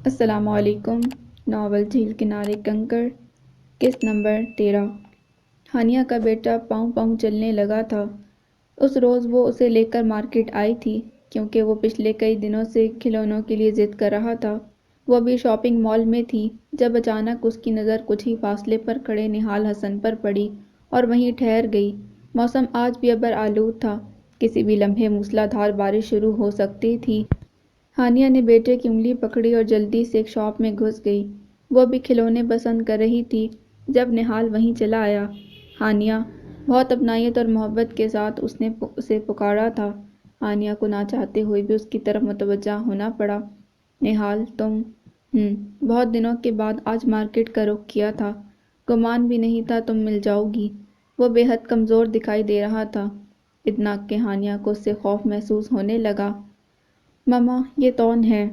السلام علیکم۔ ناول جھیل کنارے کنکر، قسط نمبر 13۔ ہانیہ کا بیٹا پاؤں پاؤں چلنے لگا تھا۔ اس روز وہ اسے لے کر مارکیٹ آئی تھی کیونکہ وہ پچھلے کئی دنوں سے کھلونوں کے لیے ضد کر رہا تھا۔ وہ ابھی شاپنگ مال میں تھی جب اچانک اس کی نظر کچھ ہی فاصلے پر کھڑے نہال حسن پر پڑی اور وہیں ٹھہر گئی۔ موسم آج بھی ابر آلود تھا، کسی بھی لمحے موسلا دھار بارش شروع ہو سکتی تھی۔ ہانیہ نے بیٹے کی انگلی پکڑی اور جلدی سے ایک شاپ میں گھس گئی۔ وہ بھی کھلونے پسند کر رہی تھی جب نہال وہیں چلا آیا۔ ہانیہ! بہت اپنائیت اور محبت کے ساتھ اس نے اسے پکارا تھا۔ ہانیہ کو نہ چاہتے ہوئے بھی اس کی طرف متوجہ ہونا پڑا۔ نہال، تم؟ بہت دنوں کے بعد آج مارکیٹ کا رخ کیا تھا۔ گمان بھی نہیں تھا تم مل جاؤ گی۔ وہ بے حد کمزور دکھائی دے رہا تھا، اتنا کہ ہانیہ کو اس سے خوف محسوس ہونے لگا۔ مما، یہ کون ہے؟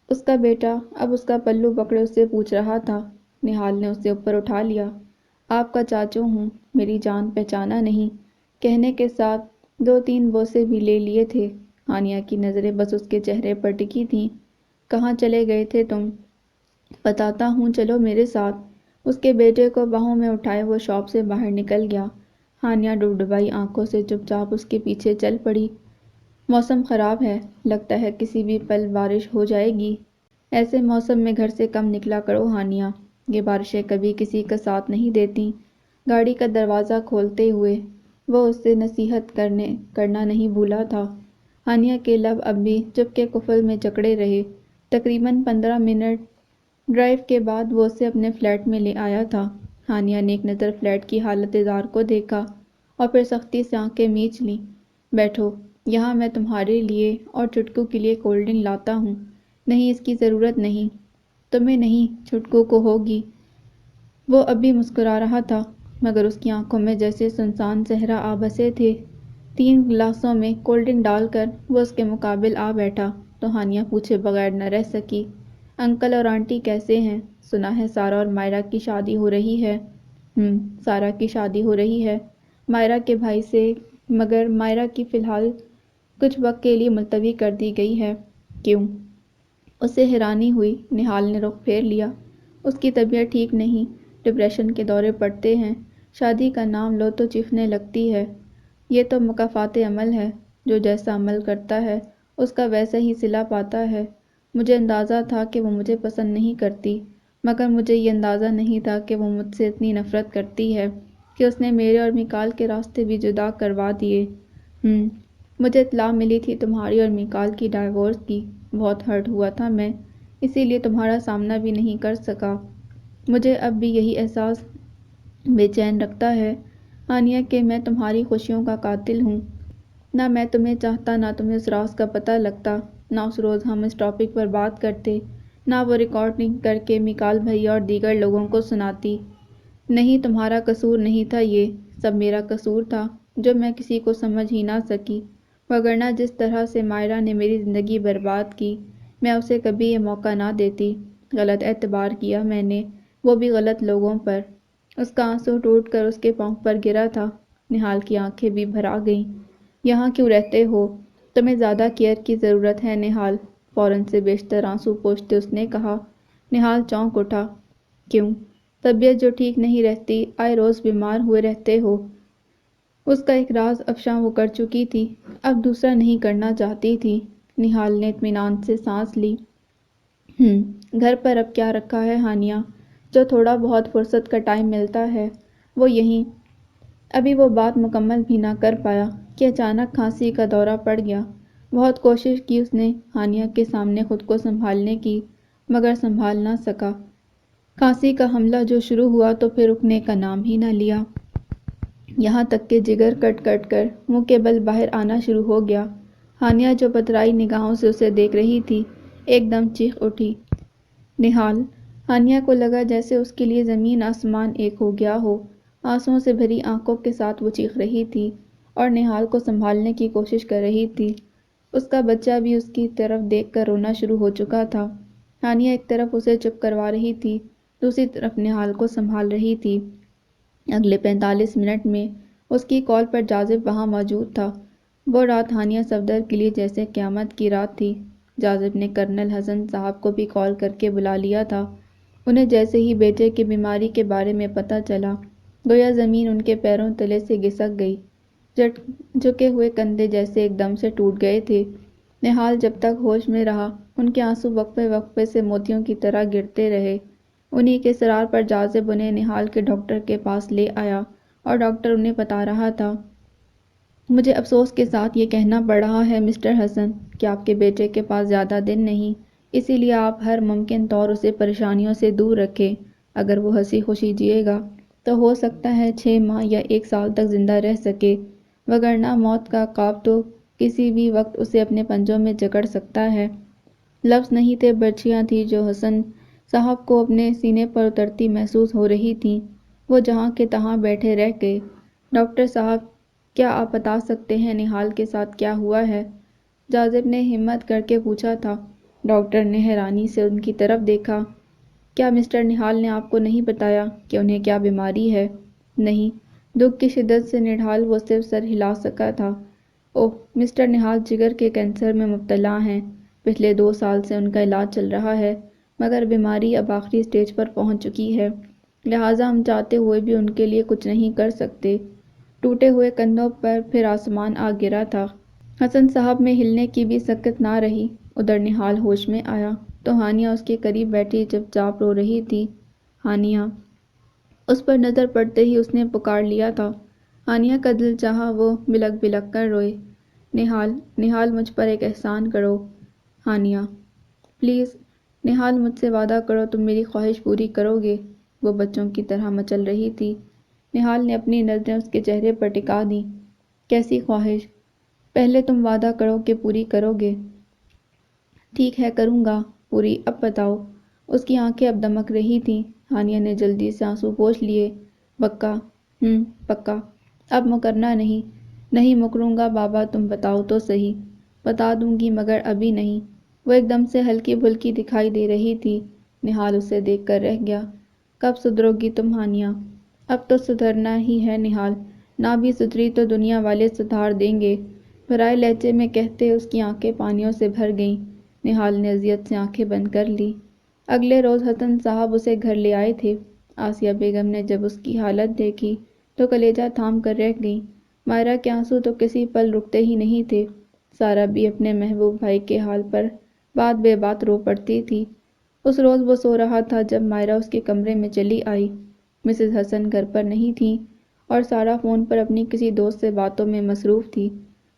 اس کا بیٹا اب اس کا پلو پکڑے اس سے پوچھ رہا تھا۔ نہال نے اسے اوپر اٹھا لیا۔ آپ کا چاچو ہوں، میری جان، پہچانا نہیں؟ کہنے کے ساتھ دو تین بوسے بھی لے لیے تھے۔ ہانیہ کی نظریں بس اس کے چہرے پر ٹکی تھیں۔ کہاں چلے گئے تھے تم؟ بتاتا ہوں، چلو میرے ساتھ۔ اس کے بیٹے کو باہوں میں اٹھائے وہ شاپ سے باہر نکل گیا۔ ہانیہ ڈبڈبائی آنکھوں سے چپ چاپ اس کے پیچھے چل پڑی۔ موسم خراب ہے، لگتا ہے کسی بھی پل بارش ہو جائے گی۔ ایسے موسم میں گھر سے کم نکلا کرو ہانیہ، یہ بارشیں کبھی کسی کا ساتھ نہیں دیتیں۔ گاڑی کا دروازہ کھولتے ہوئے وہ اس سے نصیحت کرنا نہیں بھولا تھا۔ ہانیہ کے لب اب بھی چپ کے قفل میں جکڑے رہے۔ تقریباً 15 منٹ ڈرائیو کے بعد وہ اسے اپنے فلیٹ میں لے آیا تھا۔ ہانیہ نے ایک نظر فلیٹ کی حالت دار کو دیکھا اور پھر سختی سے آنکھیں میچ لیں۔ بیٹھو، یہاں میں تمہارے لیے اور چھٹکو کے لیے کولڈ ڈرنک لاتا ہوں۔ نہیں، اس کی ضرورت نہیں۔ تمہیں نہیں، چھٹکو کو ہوگی۔ وہ اب بھی مسکرا رہا تھا مگر اس کی آنکھوں میں جیسے سنسان صحرا آ بسے تھے۔ 3 گلاسوں میں کولڈ ڈرنک ڈال کر وہ اس کے مقابل آ بیٹھا تو ہانیہ پوچھے بغیر نہ رہ سکی۔ انکل اور آنٹی کیسے ہیں؟ سنا ہے سارا اور مائرہ کی شادی ہو رہی ہے۔ سارا کی شادی ہو رہی ہے مائرہ کے بھائی سے، مگر مائرہ کی فی الحال کچھ وقت کے لیے ملتوی کر دی گئی ہے۔ کیوں؟ اسے حیرانی ہوئی۔ نہال نے رخ پھیر لیا۔ اس کی طبیعت ٹھیک نہیں، ڈپریشن کے دورے پڑتے ہیں۔ شادی کا نام لو تو چیخنے لگتی ہے۔ یہ تو مکافات عمل ہے، جو جیسا عمل کرتا ہے اس کا ویسا ہی صلہ پاتا ہے۔ مجھے اندازہ تھا کہ وہ مجھے پسند نہیں کرتی، مگر مجھے یہ اندازہ نہیں تھا کہ وہ مجھ سے اتنی نفرت کرتی ہے کہ اس نے میرے اور میکال کے راستے بھی جدا کروا دیے۔ مجھے اطلاع ملی تھی تمہاری اور میکال کی ڈائیورس کی، بہت ہرٹ ہوا تھا میں، اسی لیے تمہارا سامنا بھی نہیں کر سکا۔ مجھے اب بھی یہی احساس بے چین رکھتا ہے ہانیہ کہ میں تمہاری خوشیوں کا قاتل ہوں۔ نہ میں تمہیں چاہتا، نہ تمہیں اس راز کا پتہ لگتا، نہ اس روز ہم اس ٹاپک پر بات کرتے، نہ وہ ریکارڈنگ کر کے میکال بھیا اور دیگر لوگوں کو سناتی۔ نہیں، تمہارا قصور نہیں تھا، یہ سب میرا قصور تھا جو میں کسی کو سمجھ ہی نہ سکی، وگرنہ جس طرح سے مائرہ نے میری زندگی برباد کی میں اسے کبھی یہ موقع نہ دیتی۔ غلط اعتبار کیا میں نے، وہ بھی غلط لوگوں پر۔ اس کا آنسو ٹوٹ کر اس کے پاؤں پر گرا تھا۔ نہال کی آنکھیں بھی بھر آ گئیں۔ یہاں کیوں رہتے ہو؟ تمہیں زیادہ کیئر کی ضرورت ہے نہال، فوراً سے بیشتر آنسو پوچھتے اس نے کہا۔ نہال چونک اٹھا۔ کیوں؟ طبیعت جو ٹھیک نہیں رہتی، آئے روز بیمار ہوئے رہتے ہو۔ اس کا ایک راز افشاں وہ کر چکی تھی، اب دوسرا نہیں کرنا چاہتی تھی۔ نہال نے اطمینان سے سانس لی۔ گھر پر اب کیا رکھا ہے ہانیہ؟ جو تھوڑا بہت فرصت کا ٹائم ملتا ہے وہ یہیں۔ ابھی وہ بات مکمل بھی نہ کر پایا کہ اچانک کھانسی کا دورہ پڑ گیا۔ بہت کوشش کی اس نے ہانیہ کے سامنے خود کو سنبھالنے کی، مگر سنبھال نہ سکا۔ کھانسی کا حملہ جو شروع ہوا تو پھر رکنے کا نام ہی نہ لیا، یہاں تک کہ جگر کٹ کٹ کر منہ کے بل باہر آنا شروع ہو گیا۔ ہانیہ جو پترائی نگاہوں سے اسے دیکھ رہی تھی ایک دم چیخ اٹھی۔ نہال! ہانیہ کو لگا جیسے اس کے لیے زمین آسمان ایک ہو گیا ہو۔ آنسوؤں سے بھری آنکھوں کے ساتھ وہ چیخ رہی تھی اور نہال کو سنبھالنے کی کوشش کر رہی تھی۔ اس کا بچہ بھی اس کی طرف دیکھ کر رونا شروع ہو چکا تھا۔ ہانیہ ایک طرف اسے چپ کروا رہی تھی، دوسری طرف نہال کو سنبھال رہی تھی۔ اگلے 45 منٹ میں اس کی کال پر جازب وہاں موجود تھا۔ وہ رات ہانیہ صفدر کے لیے جیسے قیامت کی رات تھی۔ جاذب نے کرنل حسن صاحب کو بھی کال کر کے بلا لیا تھا۔ انہیں جیسے ہی بیٹے کی بیماری کے بارے میں پتہ چلا، گویا زمین ان کے پیروں تلے سے گھسک گئی۔ جھکے ہوئے کندھے جیسے ایک دم سے ٹوٹ گئے تھے۔ نہال جب تک ہوش میں رہا، ان کے آنسو وقفے وقفے سے موتیوں کی طرح گرتے رہے۔ انہی کے اصرار پر جاذب انہیں نہال کے ڈاکٹر کے پاس لے آیا اور ڈاکٹر انہیں بتا رہا تھا، مجھے افسوس کے ساتھ یہ کہنا پڑ رہا ہے مسٹر حسن کہ آپ کے بیٹے کے پاس زیادہ دن نہیں، اسی لیے آپ ہر ممکن طور اسے پریشانیوں سے دور رکھیں۔ اگر وہ ہنسی خوشی جیے گا تو ہو سکتا ہے 6 ماہ یا 1 سال تک زندہ رہ سکے، وگرنہ موت کا خواب تو کسی بھی وقت اسے اپنے پنجوں میں جکڑ سکتا ہے۔ لفظ نہیں تھے، برچھیاں تھیں جو حسن صاحب کو اپنے سینے پر اترتی محسوس ہو رہی تھیں۔ وہ جہاں کے تہاں بیٹھے رہ گئے۔ ڈاکٹر صاحب، کیا آپ بتا سکتے ہیں نہال کے ساتھ کیا ہوا ہے؟ جاذب نے ہمت کر کے پوچھا تھا۔ ڈاکٹر نے حیرانی سے ان کی طرف دیکھا۔ کیا مسٹر نہال نے آپ کو نہیں بتایا کہ انہیں کیا بیماری ہے؟ نہیں۔ دکھ کی شدت سے نڈھال وہ صرف سر ہلا سکا تھا۔ اوہ، مسٹر نہال جگر کے کینسر میں مبتلا ہیں۔ پچھلے 2 سال سے ان کا علاج چل رہا ہے، مگر بیماری اب آخری سٹیج پر پہنچ چکی ہے، لہٰذا ہم چاہتے ہوئے بھی ان کے لیے کچھ نہیں کر سکتے۔ ٹوٹے ہوئے کندھوں پر پھر آسمان آ گرا تھا۔ حسن صاحب میں ہلنے کی بھی سکت نہ رہی۔ ادھر نہال ہوش میں آیا تو ہانیہ اس کے قریب بیٹھی چپ چاپ رو رہی تھی۔ ہانیہ! اس پر نظر پڑتے ہی اس نے پکار لیا تھا۔ ہانیہ کا دل چاہا وہ بلک بلک کر روئے۔ نہال، نہال مجھ پر ایک احسان کرو۔ ہانیہ! پلیز نہال، مجھ سے وعدہ کرو تم میری خواہش پوری کرو گے۔ وہ بچوں کی طرح مچل رہی تھی۔ نہال نے اپنی نظریں اس کے چہرے پر ٹکا دیں۔ کیسی خواہش؟ پہلے تم وعدہ کرو کہ پوری کرو گے۔ ٹھیک ہے، کروں گا پوری، اب بتاؤ۔ اس کی آنکھیں اب دمک رہی تھیں۔ ہانیہ نے جلدی سے آنسو پوچھ لیے۔ پکا؟ پکا۔ اب مکرنا نہیں۔ نہیں مکروں گا بابا، تم بتاؤ تو صحیح۔ بتا دوں گی مگر ابھی نہیں۔ وہ ایک دم سے ہلکی پھلکی دکھائی دے رہی تھی۔ نہال اسے دیکھ کر رہ گیا۔ کب سدھرو گی تم ہانیہ؟ اب تو سدھرنا ہی ہے نہال، نہ بھی سدھری تو دنیا والے سدھار دیں گے، بھرائے لہجے میں کہتے اس کی آنکھیں پانیوں سے بھر گئیں۔ نہال نے اذیت سے آنکھیں بند کر لی۔ اگلے روز حسن صاحب اسے گھر لے آئے تھے۔ آسیہ بیگم نے جب اس کی حالت دیکھی تو کلیجہ تھام کر رہ گئیں۔ مائرہ کے آنسو تو کسی پل رکتے ہی نہیں تھے۔ سارہ بھی اپنے محبوب بھائی کے حال پر بات بے بات رو پڑتی تھی۔ اس روز وہ سو رہا تھا جب مائرہ اس کے کمرے میں چلی آئی۔ مسز حسن گھر پر نہیں تھیں اور سارہ فون پر اپنی کسی دوست سے باتوں میں مصروف تھی۔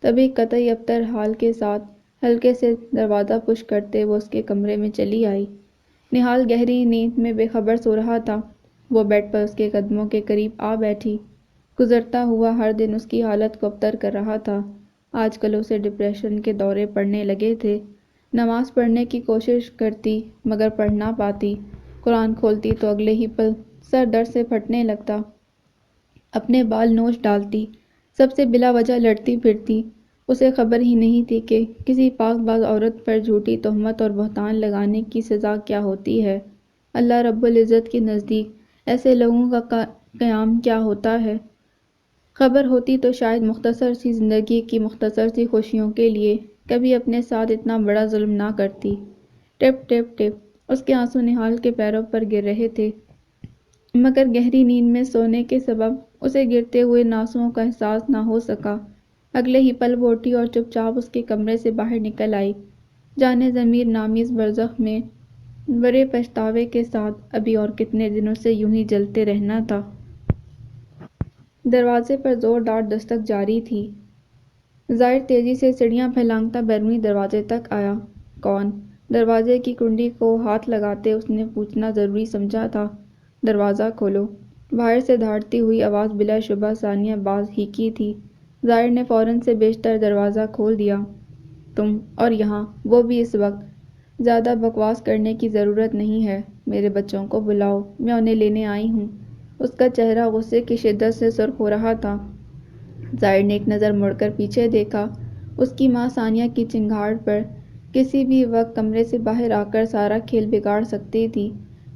تبھی قطعی ابتر حال کے ساتھ ہلکے سے دروازہ پش کرتے وہ اس کے کمرے میں چلی آئی۔ نہال گہری نیند میں بے خبر سو رہا تھا۔ وہ بیڈ پر اس کے قدموں کے قریب آ بیٹھی۔ گزرتا ہوا ہر دن اس کی حالت کو ابتر کر رہا تھا۔ آج کل اسے ڈپریشن کے دورے پڑنے لگے تھے۔ نماز پڑھنے کی کوشش کرتی مگر پڑھ نہ پاتی۔ قرآن کھولتی تو اگلے ہی پل سر درد سے پھٹنے لگتا۔ اپنے بال نوچ ڈالتی، سب سے بلا وجہ لڑتی پھرتی۔ اسے خبر ہی نہیں تھی کہ کسی پاک باز عورت پر جھوٹی تہمت اور بہتان لگانے کی سزا کیا ہوتی ہے۔ اللہ رب العزت کے نزدیک ایسے لوگوں کا قیام کیا ہوتا ہے۔ خبر ہوتی تو شاید مختصر سی زندگی کی مختصر سی خوشیوں کے لیے کبھی اپنے ساتھ اتنا بڑا ظلم نہ کرتی۔ ٹپ ٹپ ٹپ اس کے آنسو نہال کے پیروں پر گر رہے تھے، مگر گہری نیند میں سونے کے سبب اسے گرتے ہوئے ان آنسوؤں کا احساس نہ ہو سکا۔ اگلے ہی پل وہ اٹھی اور چپ چاپ اس کے کمرے سے باہر نکل آئی، جانے ضمیر نامیز برزخ میں بڑے پچھتاوے کے ساتھ ابھی اور کتنے دن اسے یوں ہی جلتے رہنا تھا۔ دروازے پر زوردار دستک جاری تھی۔ زائر تیزی سے سیڑھیاں پھیلانگتا بیرونی دروازے تک آیا۔ کون؟ دروازے کی کنڈی کو ہاتھ لگاتے اس نے پوچھنا ضروری سمجھا تھا۔ دروازہ کھولو۔ باہر سے دھاڑتی ہوئی آواز بلا شبہ ثانیہ باز ہی کی تھی۔ زائر نے فوراً سے بیشتر دروازہ کھول دیا۔ تم اور یہاں، وہ بھی اس وقت؟ زیادہ بکواس کرنے کی ضرورت نہیں ہے، میرے بچوں کو بلاؤ، میں انہیں لینے آئی ہوں۔ اس کا چہرہ غصے کی شدت سے سرخ ہو رہا تھا۔ زائر نے ایک نظر مڑ کر پیچھے دیکھا۔ اس کی ماں ثانیہ کی چنگھاڑ پر کسی بھی وقت کمرے سے باہر آ کر سارا کھیل بگاڑ سکتی تھی۔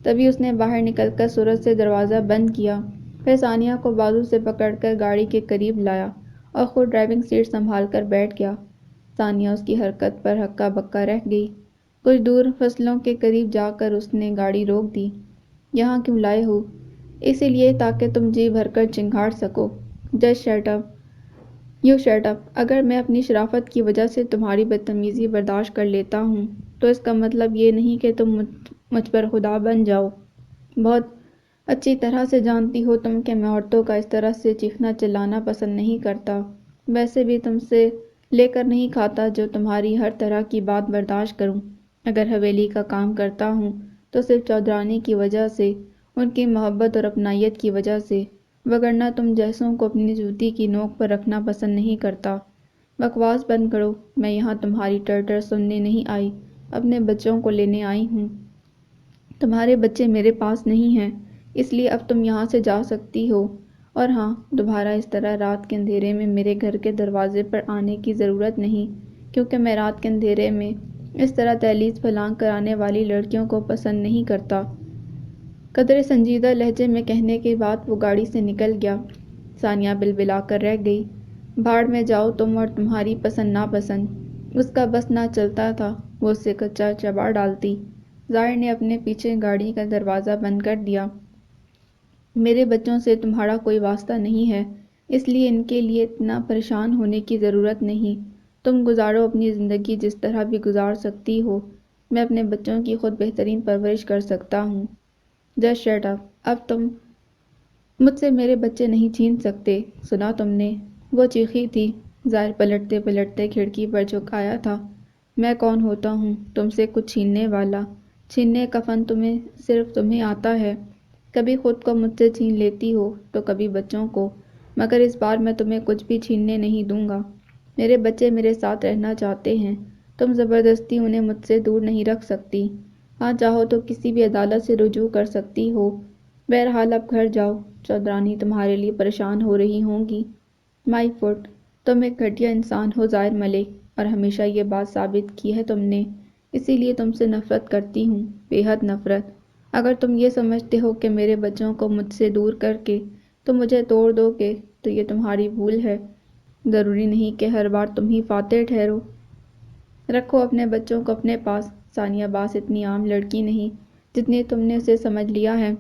تبھی اس نے باہر نکل کر سرعت سے دروازہ بند کیا، پھر ثانیہ کو بازو سے پکڑ کر گاڑی کے قریب لایا اور خود ڈرائیونگ سیٹ سنبھال کر بیٹھ گیا۔ ثانیہ اس کی حرکت پر ہکا بکا رہ گئی۔ کچھ دور فصلوں کے قریب جا کر اس نے گاڑی روک دی۔ یہاں کیوں لائے ہو؟ اسی لیے تاکہ تم جی بھر کر چنگھاڑ سکو۔ Just shut up. You shut up. اگر میں اپنی شرافت کی وجہ سے تمہاری بدتمیزی برداشت کر لیتا ہوں تو اس کا مطلب یہ نہیں کہ تم مجھ پر خدا بن جاؤ۔ بہت اچھی طرح سے جانتی ہو تم کہ میں عورتوں کا اس طرح سے چیخنا چلانا پسند نہیں کرتا۔ ویسے بھی تم سے لے کر نہیں کھاتا جو تمہاری ہر طرح کی بات برداشت کروں۔ اگر حویلی کا کام کرتا ہوں تو صرف چودرانی کی وجہ سے، ان کی محبت اور اپنائیت کی وجہ سے، وگرنہ تم جیسوں کو اپنی جوتی کی نوک پر رکھنا پسند نہیں کرتا۔ بکواس بند کرو۔ میں یہاں تمہاری ٹر سننے نہیں آئی، اپنے بچوں کو لینے آئی ہوں۔ تمہارے بچے میرے پاس نہیں ہیں، اس لیے اب تم یہاں سے جا سکتی ہو۔ اور ہاں، دوبارہ اس طرح رات کے اندھیرے میں میرے گھر کے دروازے پر آنے کی ضرورت نہیں، کیونکہ میں رات کے اندھیرے میں اس طرح دہلیز پھلانگ کر آنے والی لڑکیوں کو پسند نہیں کرتا۔ قدرے سنجیدہ لہجے میں کہنے کے بعد وہ گاڑی سے نکل گیا۔ ثانیہ بلبلا کر رہ گئی۔ بھاڑ میں جاؤ تم اور تمہاری پسند ناپسند۔ اس کا بس نہ چلتا تھا، وہ اسے کچا چبا ڈالتی۔ ظاہر نے اپنے پیچھے گاڑی کا دروازہ بند کر دیا۔ میرے بچوں سے تمہارا کوئی واسطہ نہیں ہے، اس لیے ان کے لیے اتنا پریشان ہونے کی ضرورت نہیں۔ تم گزارو اپنی زندگی جس طرح بھی گزار سکتی ہو، میں اپنے بچوں کی خود بہترین پرورش کر سکتا ہوں۔ Just shut up. اب تم مجھ سے میرے بچے نہیں چھین سکتے، سنا تم نے؟ وہ چیخی تھی۔ ظاہر پلٹتے پلٹتے کھڑکی پر جھک آیا تھا۔ میں کون ہوتا ہوں تم سے کچھ چھیننے والا؟ چھیننے کا فن صرف تمہیں آتا ہے۔ کبھی خود کو مجھ سے چھین لیتی ہو تو کبھی بچوں کو، مگر اس بار میں تمہیں کچھ بھی چھیننے نہیں دوں گا۔ میرے بچے میرے ساتھ رہنا چاہتے ہیں، تم زبردستی انہیں مجھ سے دور نہیں رکھ سکتی۔ ہاں چاہو تو کسی بھی عدالت سے رجوع کر سکتی ہو۔ بہرحال اب گھر جاؤ، چودرانی تمہارے لیے پریشان ہو رہی ہوں گی۔ مائی فٹ۔ تم ایک گھٹیا انسان ہو ظاہر ملک، اور ہمیشہ یہ بات ثابت کی ہے تم نے، اسی لیے تم سے نفرت کرتی ہوں، بے حد نفرت۔ اگر تم یہ سمجھتے ہو کہ میرے بچوں کو مجھ سے دور کر کے تم مجھے توڑ دو گے تو یہ تمہاری بھول ہے۔ ضروری نہیں کہ ہر بار تم ہی فاتح ٹھہرو۔ رکھو اپنے بچوں کو اپنے پاس۔ ثانیہ باس اتنی عام لڑکی نہیں جتنی تم نے اسے سمجھ لیا ہے۔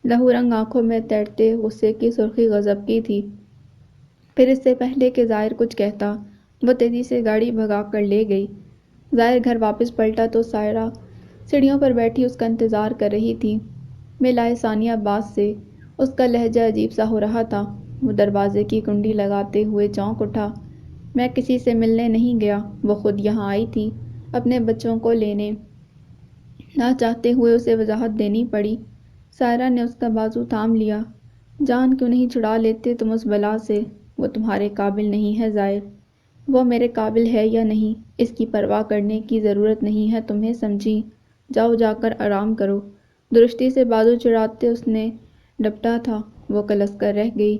لہو رنگ آنکھوں میں تیرتے غصے کی سرخی غضب کی تھی۔ پھر اس سے پہلے کہ ظاہر کچھ کہتا، وہ تیزی سے گاڑی بھگا کر لے گئی۔ ظاہر گھر واپس پلٹا تو سائرہ سیڑھیوں پر بیٹھی اس کا انتظار کر رہی تھی۔ مل آئے ثانیہ باز سے۔ اس کا لہجہ عجیب سا ہو رہا تھا۔ وہ دروازے کی کنڈی لگاتے ہوئے چونک اٹھا۔ میں کسی سے ملنے نہیں گیا، وہ خود یہاں آئی تھی اپنے بچوں کو لینے۔ نہ چاہتے ہوئے اسے وضاحت دینی پڑی۔ سائرہ نے اس کا بازو تھام لیا۔ جان کیوں نہیں چھڑا لیتے تم اس بلا سے؟ وہ تمہارے قابل نہیں ہے ظاہر۔ وہ میرے قابل ہے یا نہیں، اس کی پرواہ کرنے کی ضرورت نہیں ہے تمہیں، سمجھی؟ جاؤ جا کر آرام کرو۔ درستی سے بازو چڑھاتے اس نے ڈپٹا تھا۔ وہ کلس کر رہ گئی۔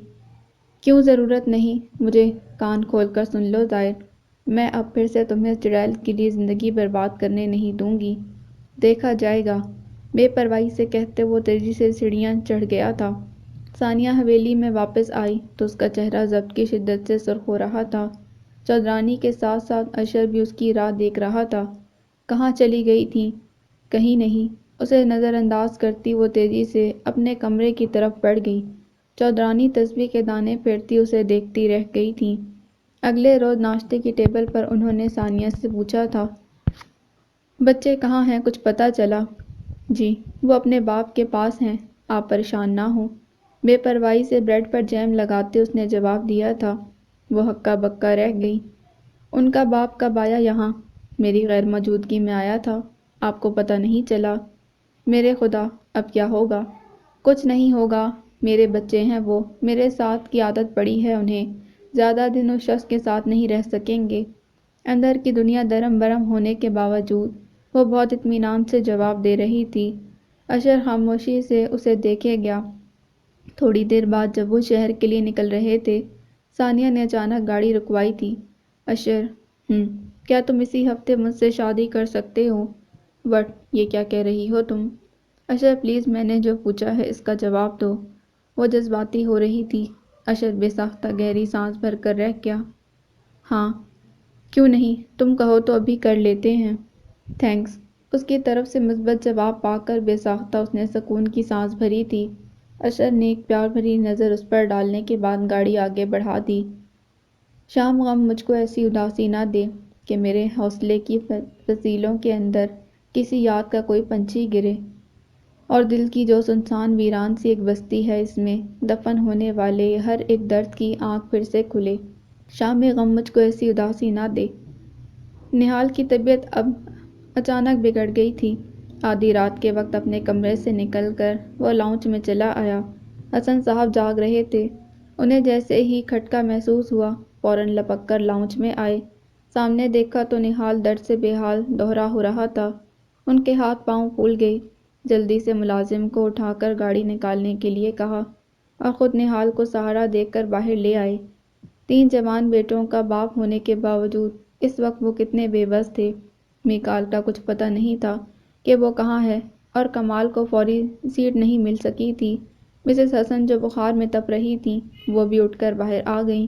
کیوں ضرورت نہیں؟ مجھے کان کھول کر سن لو ظاہر، میں اب پھر سے تمہیں چڑیل کے لیے زندگی برباد کرنے نہیں دوں گی۔ دیکھا جائے گا، بے پرواہی سے کہتے وہ تیزی سے سیڑھیاں چڑھ گیا تھا۔ ثانیہ حویلی میں واپس آئی تو اس کا چہرہ ضبط کی شدت سے سرخ ہو رہا تھا۔ چودرانی کے ساتھ ساتھ اشر بھی اس کی راہ دیکھ رہا تھا۔ کہاں چلی گئی تھی؟ کہیں نہیں۔ اسے نظر انداز کرتی وہ تیزی سے اپنے کمرے کی طرف بڑھ گئی۔ چودرانی تسبیح کے دانے پھیرتی اسے دیکھتی رہ گئی تھی۔ اگلے روز ناشتے کی ٹیبل پر انہوں نے ثانیہ سے پوچھا تھا، بچے کہاں ہیں، کچھ پتہ چلا؟ جی، وہ اپنے باپ کے پاس ہیں، آپ پریشان نہ ہوں، بے پرواہی سے بریڈ پر جیم لگاتے اس نے جواب دیا تھا۔ وہ ہکا بکا رہ گئی۔ ان کا باپ کب آیا یہاں؟ میری غیر موجودگی میں آیا تھا، آپ کو پتہ نہیں چلا؟ میرے خدا، اب کیا ہوگا؟ کچھ نہیں ہوگا، میرے بچے ہیں وہ، میرے ساتھ کی عادت پڑی ہے انہیں، زیادہ دن اس شخص کے ساتھ نہیں رہ سکیں گے۔ اندر کی دنیا درم برم ہونے کے باوجود وہ بہت اطمینان سے جواب دے رہی تھی۔ اشر خاموشی سے اسے دیکھے گیا۔ تھوڑی دیر بعد جب وہ شہر کے لیے نکل رہے تھے، ثانیہ نے اچانک گاڑی رکوائی تھی۔ اشر، کیا تم اسی ہفتے مجھ سے شادی کر سکتے ہو؟ وٹ، یہ کیا کہہ رہی ہو تم؟ اشر پلیز، میں نے جو پوچھا ہے اس کا جواب دو۔ وہ جذباتی ہو رہی تھی۔ اشر بے ساختہ گہری سانس بھر کر رہ گیا۔ ہاں۔ کیوں نہیں، تم کہو تو ابھی کر لیتے ہیں۔ تھینکس۔ اس کی طرف سے مثبت جواب پا کر بے ساختہ اس نے سکون کی سانس بھری تھی۔ اشر نے ایک پیار بھری نظر اس پر ڈالنے کے بعد گاڑی آگے بڑھا دی۔ شام غم مجھ کو ایسی اداسی نہ دے کہ میرے حوصلے کی فضیلوں کے اندر کسی یاد کا کوئی پنچھی گرے، اور دل کی جو سنسان ویران سی ایک بستی ہے، اس میں دفن ہونے والے ہر ایک درد کی آنکھ پھر سے کھلے۔ شام غم مجھ کو ایسی اداسی نہ دے۔ نہال کی طبیعت اب اچانک بگڑ گئی تھی۔ آدھی رات کے وقت اپنے کمرے سے نکل کر وہ لاؤنج میں چلا آیا۔ حسن صاحب جاگ رہے تھے۔ انہیں جیسے ہی کھٹکا محسوس ہوا، فوراً لپک کر لاؤنج میں آئے۔ سامنے دیکھا تو نہال درد سے بے حال دوہرا ہو رہا تھا۔ ان کے ہاتھ پاؤں پھول گئے۔ جلدی سے ملازم کو اٹھا کر گاڑی نکالنے کے لیے کہا اور خود نہال کو سہارا دے کر باہر لے آئے۔ 3 جوان بیٹوں کا باپ ہونے کے باوجود اس وقت وہ کتنے بے بس تھے۔ میکال کا کچھ پتہ نہیں تھا کہ وہ کہاں ہے، اور کمال کو فوری سیٹ نہیں مل سکی تھی۔ مسز حسن جو بخار میں تپ رہی تھیں، وہ بھی اٹھ کر باہر آ گئیں۔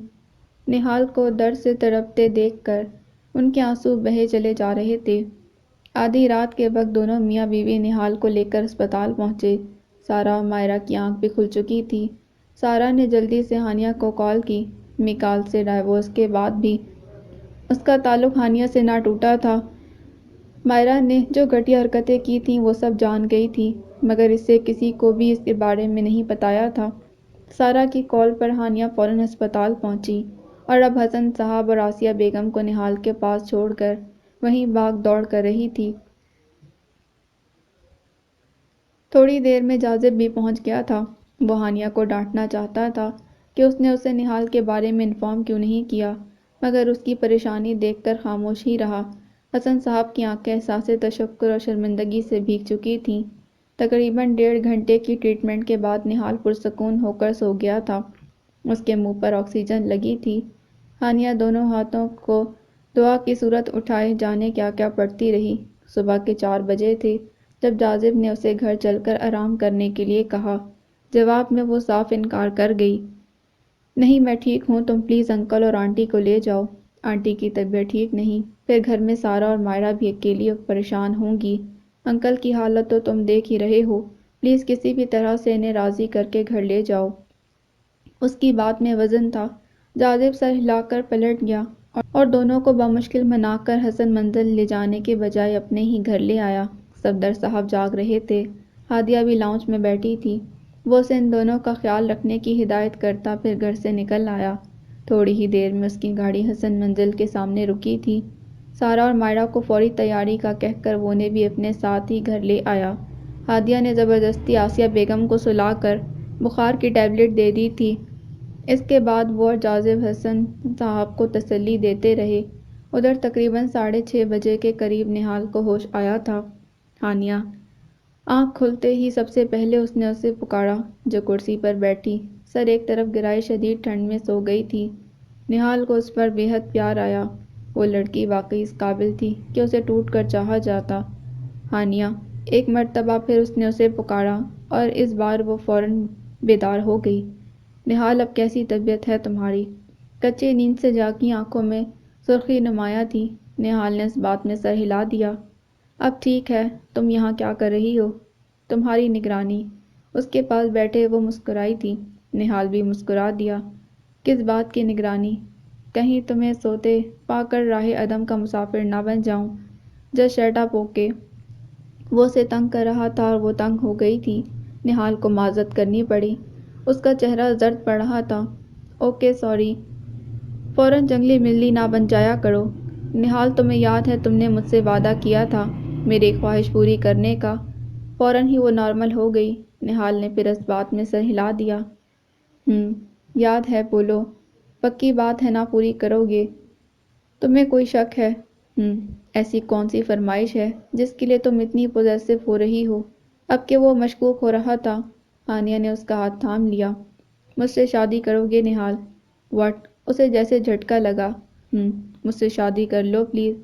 نہال کو درد سے تڑپتے دیکھ کر ان کے آنسو بہے چلے جا رہے تھے۔ آدھی رات کے وقت دونوں میاں بیوی نہال کو لے کر اسپتال پہنچے۔ سارا اور مائرہ کی آنکھ بھی کھل چکی تھی۔ سارا نے جلدی سے ہانیہ کو کال کی۔ میکال سے ڈائیورس کے بعد بھی اس کا تعلق ہانیہ سے نہ ٹوٹا تھا۔ مائرہ نے جو گھٹیا حرکتیں کی تھیں وہ سب جان گئی تھی، مگر اسے کسی کو بھی اس کے بارے میں نہیں بتایا تھا۔ سارا کی کال پر ہانیہ فوراً ہسپتال پہنچی، اور اب حسن صاحب اور آسیہ بیگم کو نہال کے پاس چھوڑ کر وہیں بھاگ دوڑ کر رہی تھی۔ تھوڑی دیر میں جاذب بھی پہنچ گیا تھا۔ وہ ہانیہ کو ڈانٹنا چاہتا تھا کہ اس نے اسے نہال کے بارے میں انفارم کیوں نہیں کیا، مگر اس کی پریشانی دیکھ کر خاموش ہی رہا۔ حسن صاحب کی آنکھیں احساس تشکر اور شرمندگی سے بھیگ چکی تھیں۔ تقریباً 1.5 گھنٹے کی ٹریٹمنٹ کے بعد نہال پرسکون ہو کر سو گیا تھا۔ اس کے منہ پر آکسیجن لگی تھی۔ ہانیہ دونوں ہاتھوں کو دعا کی صورت اٹھائے جانے کیا کیا پڑھتی رہی۔ صبح کے 4 بجے تھے جب جاذب نے اسے گھر چل کر آرام کرنے کے لیے کہا۔ جواب میں وہ صاف انکار کر گئی۔ نہیں، میں ٹھیک ہوں، تم پلیز انکل اور آنٹی کو لے جاؤ۔ آنٹی کی طبیعت ٹھیک نہیں، پھر گھر میں سارا اور مائرہ بھی اکیلی اور پریشان ہوں گی۔ انکل کی حالت تو تم دیکھ ہی رہے ہو، پلیز کسی بھی طرح سے انہیں راضی کر کے گھر لے جاؤ۔ اس کی بات میں وزن تھا۔ جاذب سر ہلا کر پلٹ گیا اور دونوں کو بمشکل منا کر حسن منزل لے جانے کے بجائے اپنے ہی گھر لے آیا۔ صفدر صاحب جاگ رہے تھے۔ ہادیہ بھی لاؤنج میں بیٹھی تھی۔ وہ اسے ان دونوں کا خیال رکھنے کی ہدایت کرتا پھر گھر سے نکل آیا۔ تھوڑی ہی دیر میں اس کی گاڑی حسن منزل کے سامنے رکی تھی۔ سارا اور مائرہ کو فوری تیاری کا کہہ کر وہ انہیں بھی اپنے ساتھ ہی گھر لے آیا۔ ہادیہ نے زبردستی آسیہ بیگم کو سلا کر بخار کی ٹیبلٹ دے دی تھی۔ اس کے بعد وہ اور جاذب حسن صاحب کو تسلی دیتے رہے۔ ادھر تقریباً 6:30 بجے کے قریب نہال کو ہوش آیا تھا۔ ہانیہ! آنکھ کھلتے ہی سب سے پہلے اس نے اسے پکارا، جو کرسی پر بیٹھی سر ایک طرف گرائے شدید ٹھنڈ میں سو گئی تھی۔ نہال کو اس پر بے حد پیار آیا۔ وہ لڑکی واقعی اس قابل تھی کہ اسے ٹوٹ کر چاہا جاتا۔ ہانیہ! ایک مرتبہ پھر اس نے اسے پکارا اور اس بار وہ فوراً بیدار ہو گئی۔ نہال، اب کیسی طبیعت ہے تمہاری؟ کچی نیند سے جاگی آنکھوں میں سرخی نمایاں تھی۔ نہال نے اس بات میں سر ہلا دیا۔ اب ٹھیک ہے، تم یہاں کیا کر رہی ہو؟ تمہاری نگرانی۔ اس کے پاس بیٹھے وہ مسکرائی تھی۔ نہال بھی مسکرا دیا۔ کس بات کی نگرانی؟ کہیں تمہیں سوتے پا کر راہ عدم کا مسافر نہ بن جاؤں۔ Just shut up, okay? وہ اسے تنگ کر رہا تھا اور وہ تنگ ہو گئی تھی۔ نہال کو معذرت کرنی پڑی۔ اس کا چہرہ زرد پڑ رہا تھا۔ Okay, sorry. فوراً جنگلی بلی نہ بن جایا کرو۔ نہال، تمہیں یاد ہے تم نے مجھ سے وعدہ کیا تھا میری خواہش پوری کرنے کا؟ فوراً ہی وہ نارمل ہو گئی۔ نہال نے پھر اس بات میں سر ہلا دیا۔ یاد ہے، بولو، پکی بات ہے نہ پوری کرو گے؟ تمہیں کوئی شک ہے؟ ایسی کون سی فرمائش ہے جس کے لیے تم اتنی پوزیسو ہو رہی ہو؟ اب کہ وہ مشکوک ہو رہا تھا، ہانیہ نے اس کا ہاتھ تھام لیا۔ مجھ سے شادی کرو گے نہال؟ واٹ؟ اسے جیسے جھٹکا لگا۔ مجھ سے شادی کر لو پلیز۔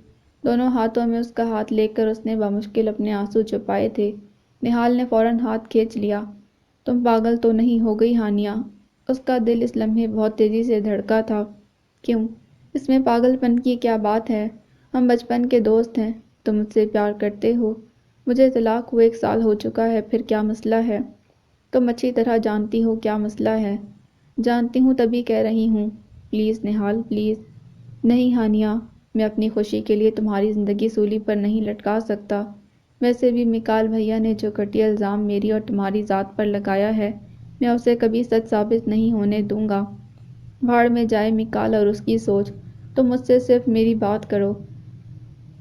دونوں ہاتھوں میں اس کا ہاتھ لے کر اس نے بمشکل اپنے آنسو چھپائے تھے۔ نہال نے فوراً ہاتھ کھینچ لیا۔ تم پاگل تو نہیں ہو گئی ہانیہ؟ اس کا دل اس لمحے بہت تیزی سے دھڑکا تھا۔ کیوں؟ اس میں پاگل پن کی کیا بات ہے؟ ہم بچپن کے دوست ہیں، تم مجھ سے پیار کرتے ہو، مجھے طلاق ہوئے 1 سال ہو چکا ہے، پھر کیا مسئلہ ہے؟ تم اچھی طرح جانتی ہو کیا مسئلہ ہے۔ جانتی ہوں تبھی کہہ رہی ہوں، پلیز نہال پلیز۔ نہیں ہانیہ، میں اپنی خوشی کے لیے تمہاری زندگی سولی پر نہیں لٹکا سکتا۔ ویسے بھی میکال بھیا نے جو گھٹیا الزام میری اور تمہاری ذات پر لگایا ہے، میں اسے کبھی سچ ثابت نہیں ہونے دوں گا۔ بھاڑ میں جائے میکال اور اس کی سوچ، تم مجھ سے صرف میری بات کرو۔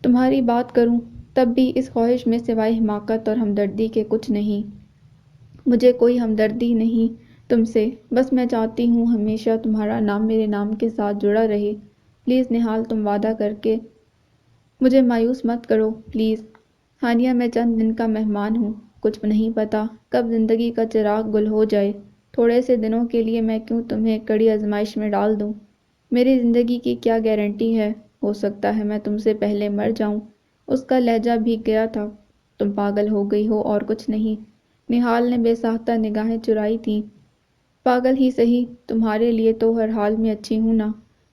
تمہاری بات کروں، تب بھی اس خواہش میں سوائے حماقت اور ہمدردی کے کچھ نہیں۔ مجھے کوئی ہمدردی نہیں تم سے، بس میں چاہتی ہوں ہمیشہ تمہارا نام میرے نام کے ساتھ جڑا رہے۔ پلیز نہال، تم وعدہ کر کے مجھے مایوس مت کرو پلیز۔ ہانیہ، میں چند دن کا مہمان ہوں، کچھ نہیں پتا کب زندگی کا چراغ گل ہو جائے۔ تھوڑے سے دنوں کے لیے میں کیوں تمہیں کڑی آزمائش میں ڈال دوں؟ میری زندگی کی کیا گارنٹی ہے؟ ہو سکتا ہے میں تم سے پہلے مر جاؤں۔ اس کا لہجہ بھیگ گیا تھا۔ تم پاگل ہو گئی ہو اور کچھ نہیں۔ نہال نے بے ساختہ نگاہیں چرائی تھیں۔ پاگل ہی سہی، تمہارے لیے تو ہر حال میں اچھی ہوں نا۔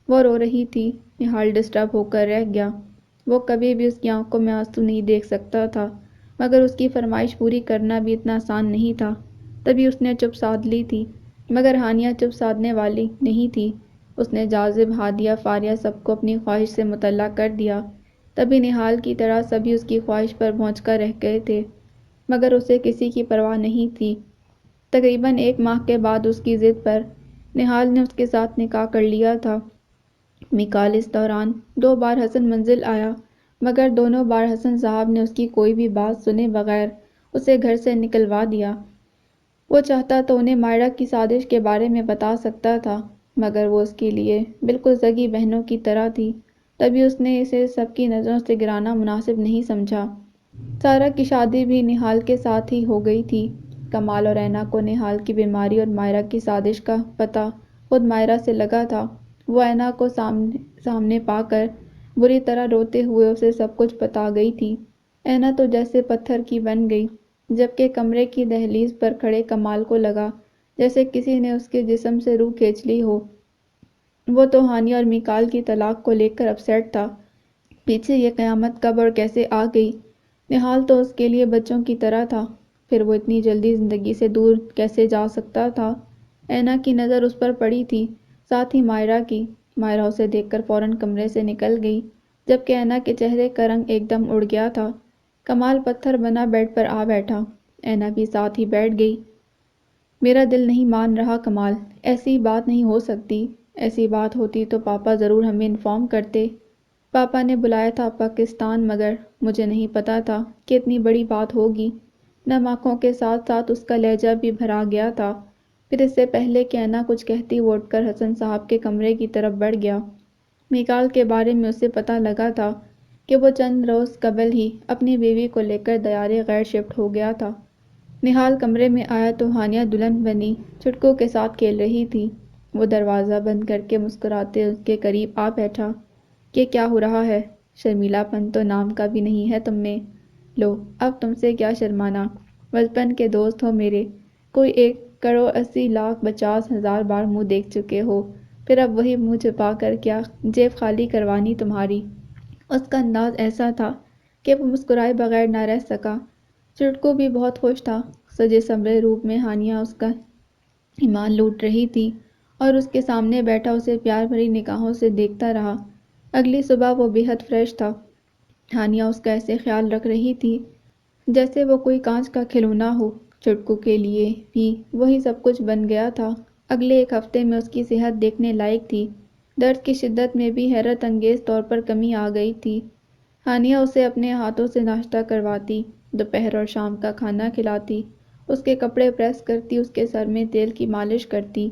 وہ رو رہی تھی۔ نہال ڈسٹرب ہو کر رہ گیا۔ وہ کبھی بھی اس کی آنکھوں میں آنسو نہیں دیکھ سکتا تھا، مگر اس کی فرمائش پوری کرنا بھی اتنا آسان نہیں تھا۔ تبھی اس نے چپ سادھ لی تھی، مگر ہانیہ چپ سادھنے والی نہیں تھی۔ اس نے جاذب، ہادیہ، فاریہ سب کو اپنی خواہش سے مطلع کر دیا۔ تبھی نہال کی طرح سبھی اس کی خواہش پر بھونچ کر رہ گئے تھے، مگر اسے کسی کی پرواہ نہیں تھی۔ تقریباً 1 ماہ کے بعد اس کی ضد پر نہال نے اس کے ساتھ نکاح کر لیا تھا۔ میکال اس دوران 2 بار حسن منزل آیا، مگر دونوں بار حسن صاحب نے اس کی کوئی بھی بات سنے بغیر اسے گھر سے نکلوا دیا۔ وہ چاہتا تو انہیں مائرہ کی سازش کے بارے میں بتا سکتا تھا، مگر وہ اس کے لیے بالکل سگی بہنوں کی طرح تھی۔ تبھی اس نے اسے سب کی نظروں سے گرانا مناسب نہیں سمجھا۔ سارہ کی شادی بھی نہال کے ساتھ ہی ہو گئی تھی۔ کمال اور اینا کو نہال کی بیماری اور مائرہ کی سازش کا پتہ خود مائرہ سے لگا تھا۔ وہ اینا کو سامنے پا کر بری طرح روتے ہوئے اسے سب کچھ بتا گئی تھی۔ اینا تو جیسے پتھر کی بن گئی، جبکہ کمرے کی دہلیز پر کھڑے کمال کو لگا جیسے کسی نے اس کے جسم سے روح کھینچ لی ہو۔ وہ تو ہانیہ اور میکال کی طلاق کو لے کر اپسیٹ تھا۔ پیچھے یہ قیامت کب اور کیسے آ گئی؟ نہال تو اس کے لیے بچوں کی طرح تھا، پھر وہ اتنی جلدی زندگی سے دور کیسے جا سکتا تھا؟ اینا کی نظر اس پر پڑی تھی، ساتھ ہی مائرہ کی۔ مائرہ اسے دیکھ کر فوراً کمرے سے نکل گئی، جبکہ اینا کے چہرے کا رنگ ایک دم اڑ گیا تھا۔ کمال پتھر بنا بیڈ پر آ بیٹھا، اینا بھی ساتھ ہی بیٹھ گئی۔ میرا دل نہیں مان رہا کمال، ایسی بات نہیں ہو سکتی۔ ایسی بات ہوتی تو پاپا ضرور ہمیں انفارم کرتے۔ پاپا نے بلایا تھا پاکستان، مگر مجھے نہیں پتا تھا کہ اتنی بڑی بات ہوگی۔ نم آنکھوں کے ساتھ ساتھ اس کا لہجہ بھی بھرا گیا تھا۔ پھر اس سے پہلے کہ اینا کچھ کہتی وہ اٹھ کر حسن صاحب کے کمرے کی طرف بڑھ گیا۔ میکال کے بارے میں اسے پتہ لگا تھا کہ وہ چند روز قبل ہی اپنی بیوی کو لے کر دیار غیر شفٹ ہو گیا تھا۔ نہال کمرے میں آیا تو ہانیہ دلہن بنی چٹکوں کے ساتھ کھیل رہی تھی۔ وہ دروازہ بند کر کے مسکراتے اس کے قریب آ بیٹھا۔ یہ کیا ہو رہا ہے؟ شرمیلا پن تو نام کا بھی نہیں ہے تم میں۔ لو، اب تم سے کیا شرمانا، بچپن کے دوست ہو میرے، کوئی 1,80,50,000 بار منہ دیکھ چکے ہو، پھر اب وہی منہ چھپا کر کیا جیب خالی کروانی تمہاری؟ اس کا انداز ایسا تھا کہ وہ مسکرائے بغیر نہ رہ سکا۔ چٹکو بھی بہت خوش تھا۔ سجے سنورے روپ میں ہانیہ اس کا ایمان لوٹ رہی تھی اور اس کے سامنے بیٹھا اسے پیار بھری نگاہوں سے دیکھتا رہا۔ اگلی صبح وہ بے حد فریش تھا۔ ہانیہ اس کا ایسے خیال رکھ رہی تھی جیسے وہ کوئی کانچ کا کھلونا ہو۔ چٹکو کے لیے بھی وہی سب کچھ بن گیا تھا۔ اگلے 1 ہفتے میں اس کی صحت دیکھنے لائق تھی۔ درد کی شدت میں بھی حیرت انگیز طور پر کمی آ گئی تھی۔ ہانیہ اسے اپنے ہاتھوں سے ناشتہ کرواتی، دوپہر اور شام کا کھانا کھلاتی، اس کے کپڑے پریس کرتی، اس کے سر میں تیل کی مالش کرتی۔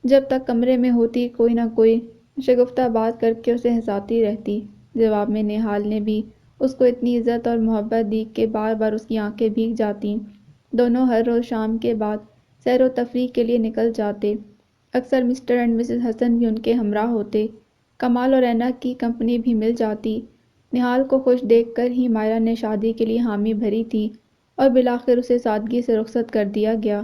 جب تک کمرے میں ہوتی کوئی نہ کوئی شگفتہ بات کر کے اسے ہنساتی رہتی۔ جواب میں نہال نے بھی اس کو اتنی عزت اور محبت دی کہ بار بار اس کی آنکھیں بھیگ جاتیں۔ دونوں ہر روز شام کے بعد سیر و تفریح کے لیے نکل جاتے۔ اکثر مسٹر اینڈ مسز حسن بھی ان کے ہمراہ ہوتے۔ کمال اور اینا کی کمپنی بھی مل جاتی۔ نہال کو خوش دیکھ کر ہی مائرہ نے شادی کے لیے حامی بھری تھی اور بالآخر اسے سادگی سے رخصت کر دیا گیا۔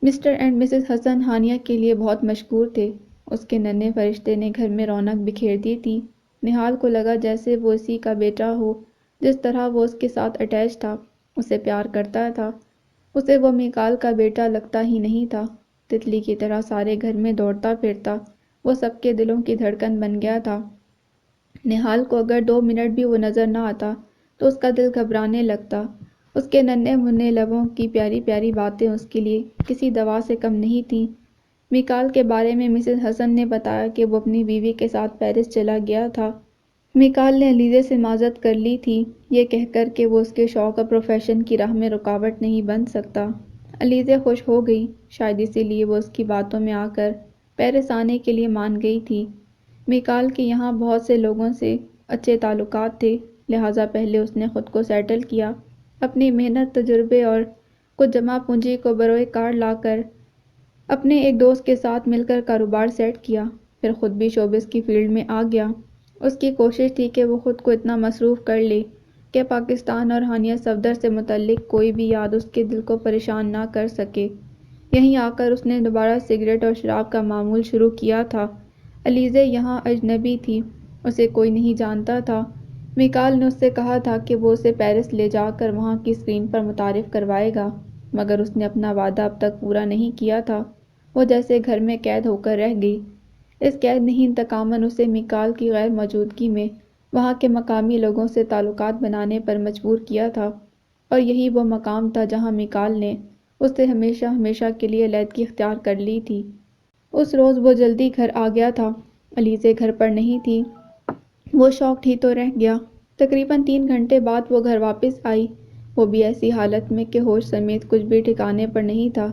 مسٹر اینڈ مسز حسن ہانیہ کے لیے بہت مشکور تھے اس کے ننھے فرشتے نے گھر میں رونق بکھیر دی تھی۔ نہال کو لگا جیسے وہ اسی کا بیٹا ہو، جس طرح وہ اس کے ساتھ اٹیچ تھا، اسے پیار کرتا تھا۔ اسے وہ میکال کا بیٹا لگتا ہی نہیں تھا۔ تتلی کی طرح سارے گھر میں دوڑتا پھرتا، وہ سب کے دلوں کی دھڑکن بن گیا تھا۔ نہال کو اگر 2 منٹ بھی وہ نظر نہ آتا تو اس کا دل گھبرانے لگتا۔ اس کے ننھے منھے لبوں کی پیاری پیاری باتیں اس کے لیے کسی دوا سے کم نہیں تھیں۔ میکال کے بارے میں مسز حسن نے بتایا کہ وہ اپنی بیوی کے ساتھ پیرس چلا گیا تھا۔ میکال نے علیزے سے معذرت کر لی تھی، یہ کہہ کر کہ وہ اس کے شوق اور پروفیشن کی راہ میں رکاوٹ نہیں بن سکتا۔ علیزے خوش ہو گئی، شاید اسی لیے وہ اس کی باتوں میں آ کر پیرس آنے کے لیے مان گئی تھی۔ میکال کے یہاں بہت سے لوگوں سے اچھے تعلقات تھے، لہٰذا پہلے اس نے خود کو سیٹل کیا، اپنی محنت، تجربے اور کچھ جمع پونجی کو بروئے کار لا کر اپنے ایک دوست کے ساتھ مل کر کاروبار سیٹ کیا، پھر خود بھی شوبز کی فیلڈ میں آ گیا۔ اس کی کوشش تھی کہ وہ خود کو اتنا مصروف کر لے کہ پاکستان اور ہانیہ صفدر سے متعلق کوئی بھی یاد اس کے دل کو پریشان نہ کر سکے۔ یہیں آ کر اس نے دوبارہ سگریٹ اور شراب کا معمول شروع کیا تھا۔ علیزے یہاں اجنبی تھی، اسے کوئی نہیں جانتا تھا۔ میکال نے اس سے کہا تھا کہ وہ اسے پیرس لے جا کر وہاں کی اسکرین پر متعارف کروائے گا، مگر اس نے اپنا وعدہ اب تک پورا نہیں کیا تھا۔ وہ جیسے گھر میں قید ہو کر رہ گئی۔ اس قید نہیں انتقاماً اسے میکال کی غیر موجودگی میں وہاں کے مقامی لوگوں سے تعلقات بنانے پر مجبور کیا تھا، اور یہی وہ مقام تھا جہاں میکال نے اس سے ہمیشہ ہمیشہ کے لیے علیحدگی اختیار کر لی تھی۔ اس روز وہ جلدی گھر آ گیا تھا۔ علیزے گھر پر نہیں تھی۔ وہ شاکڈ ہی تو رہ گیا۔ تقریباً 3 گھنٹے بعد وہ گھر واپس آئی، وہ بھی ایسی حالت میں کہ ہوش سمیت کچھ بھی ٹھکانے پر نہیں تھا،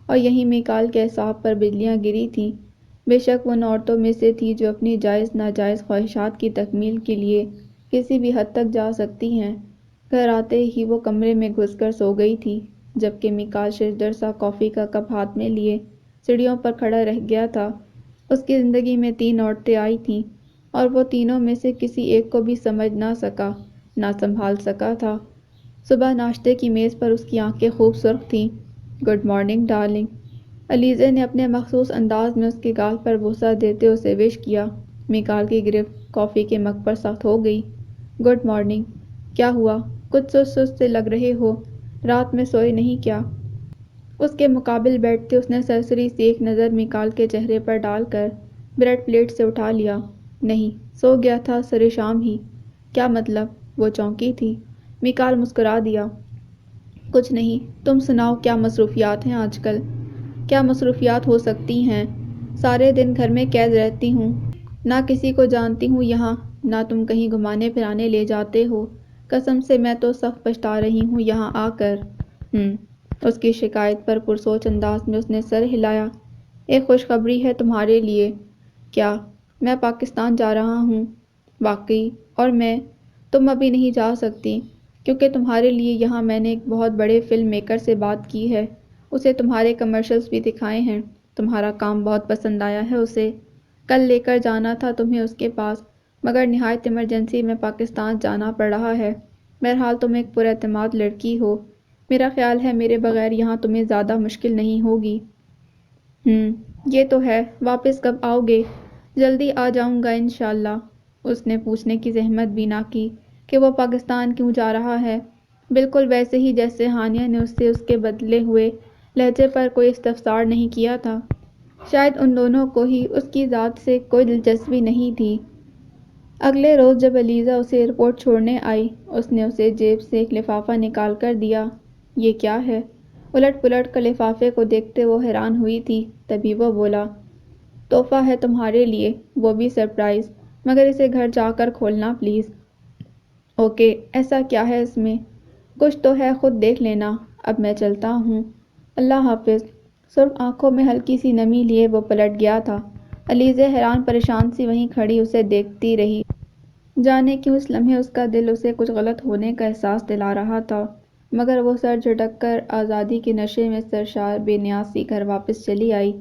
اور یہیں میکال کے اعصاب پر بجلیاں گری تھیں۔ بے شک وہ ان عورتوں میں سے تھی جو اپنی جائز ناجائز خواہشات کی تکمیل کے لیے کسی بھی حد تک جا سکتی ہیں۔ گھر آتے ہی وہ کمرے میں گھس کر سو گئی تھی، جبکہ میکال ششدر سا کافی کا کپ ہاتھ میں لیے سیڑھیوں پر کھڑا رہ گیا تھا۔ اس کی زندگی میں 3 عورتیں آئی تھیں، اور وہ تینوں میں سے کسی ایک کو بھی سمجھ نہ سکا، نہ سنبھال سکا تھا۔ صبح ناشتے کی میز پر اس کی آنکھیں خوب سرخ تھیں۔ گڈ مارننگ ڈارلنگ، علیزے نے اپنے مخصوص انداز میں اس کے گال پر بوسہ دیتے اسے وش کیا۔ میکال کی گرفت کافی کے مگ پر سخت ہو گئی۔ گڈ مارننگ، کیا ہوا؟ کچھ سست سست سے لگ رہے ہو، رات میں سوئے نہیں کیا؟ اس کے مقابل بیٹھتے اس نے سرسری سی ایک نظر میکال کے چہرے پر ڈال کر بریڈ پلیٹ سے اٹھا لیا۔ نہیں، سو گیا تھا سرِ شام ہی۔ کیا مطلب؟ وہ چونکی تھی۔ میکال مسکرا دیا۔ کچھ نہیں، تم سناؤ، کیا مصروفیات ہیں آج کل؟ کیا مصروفیات ہو سکتی ہیں؟ سارے دن گھر میں قید رہتی ہوں، نہ کسی کو جانتی ہوں یہاں، نہ تم کہیں گھمانے پھرانے لے جاتے ہو۔ قسم سے میں تو سخت پچھتا رہی ہوں یہاں آ کر۔ اس کی شکایت پر پرسوچ انداز میں اس نے سر ہلایا۔ ایک خوشخبری ہے تمہارے لیے۔ کیا؟ میں پاکستان جا رہا ہوں۔ واقعی؟ اور میں؟ تم ابھی نہیں جا سکتی، کیونکہ تمہارے لیے یہاں میں نے ایک بہت بڑے فلم میکر سے بات کی ہے، اسے تمہارے کمرشلز بھی دکھائے ہیں، تمہارا کام بہت پسند آیا ہے اسے۔ کل لے کر جانا تھا تمہیں اس کے پاس، مگر نہایت ایمرجنسی میں پاکستان جانا پڑ رہا ہے۔ بہرحال تم ایک پراعتماد لڑکی ہو، میرا خیال ہے میرے بغیر یہاں تمہیں زیادہ مشکل نہیں ہوگی۔ یہ تو ہے۔ واپس کب آؤ گے؟ جلدی آ جاؤں گا انشاءاللہ۔ اس نے پوچھنے کی زحمت بھی نہ کی کہ وہ پاکستان کیوں جا رہا ہے، بالکل ویسے ہی جیسے ہانیہ نے اس سے اس کے بدلے ہوئے لہجے پر کوئی استفسار نہیں کیا تھا۔ شاید ان دونوں کو ہی اس کی ذات سے کوئی دلچسپی نہیں تھی۔ اگلے روز جب علیزہ اسے ایئرپورٹ چھوڑنے آئی، اس نے اسے جیب سے ایک لفافہ نکال کر دیا۔ یہ کیا ہے؟ الٹ پلٹ کر لفافے کو دیکھتے وہ حیران ہوئی تھی، تبھی وہ بولا، تحفہ ہے تمہارے لیے، وہ بھی سرپرائز، مگر اسے گھر جا کر کھولنا پلیز۔ اوکے، ایسا کیا ہے اس میں؟ کچھ تو ہے، خود دیکھ لینا۔ اب میں چلتا ہوں، اللہ حافظ۔ سرخ آنکھوں میں ہلکی سی نمی لیے وہ پلٹ گیا تھا۔ علیزہ حیران پریشان سی وہیں کھڑی اسے دیکھتی رہی۔ جانے کیوں اس لمحے اس کا دل اسے کچھ غلط ہونے کا احساس دلا رہا تھا، مگر وہ سر جھٹک کر آزادی کے نشے میں سرشار بے نیاز سی گھر واپس چلی آئی۔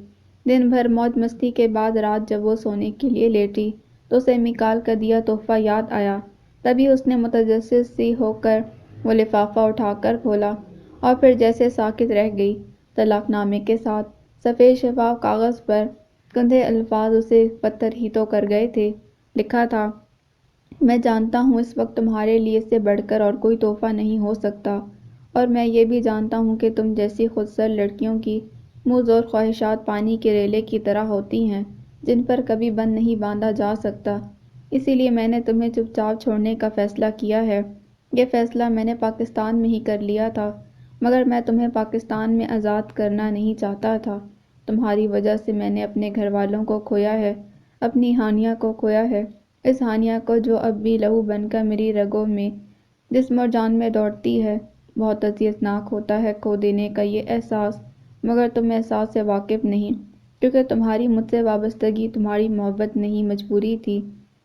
دن بھر موج مستی کے بعد رات جب وہ سونے کے لیے لیٹی تو اسے میکال کا دیا تحفہ یاد آیا۔ تبھی اس نے متجسس سی ہو کر وہ لفافہ اٹھا کر کھولا، اور پھر جیسے ساکت رہ گئی۔ طلاق نامے کے ساتھ سفید شفاف کاغذ پر کندھے الفاظ اسے پتھر ہی تو کر گئے تھے۔ لکھا تھا، میں جانتا ہوں اس وقت تمہارے لیے اس سے بڑھ کر اور کوئی تحفہ نہیں ہو سکتا، اور میں یہ بھی جانتا ہوں کہ تم جیسی خودسر لڑکیوں کی موز اور خواہشات پانی کے ریلے کی طرح ہوتی ہیں جن پر کبھی بند نہیں باندھا جا سکتا۔ اسی لیے میں نے تمہیں چپ چاپ چھوڑنے کا فیصلہ کیا ہے۔ یہ فیصلہ میں نے پاکستان میں ہی کر لیا تھا، مگر میں تمہیں پاکستان میں آزاد کرنا نہیں چاہتا تھا۔ تمہاری وجہ سے میں نے اپنے گھر والوں کو کھویا ہے، اپنی ہانیہ کو کھویا ہے، اس ہانیہ کو جو اب بھی لہو بن کر میری رگوں میں، جسم اور جان میں دوڑتی ہے۔ بہت اذیت ناک ہوتا ہے کھو دینے کا یہ احساس، مگر تم احساس سے واقف نہیں، کیونکہ تمہاری مجھ سے وابستگی تمہاری محبت نہیں، مجبوری تھی۔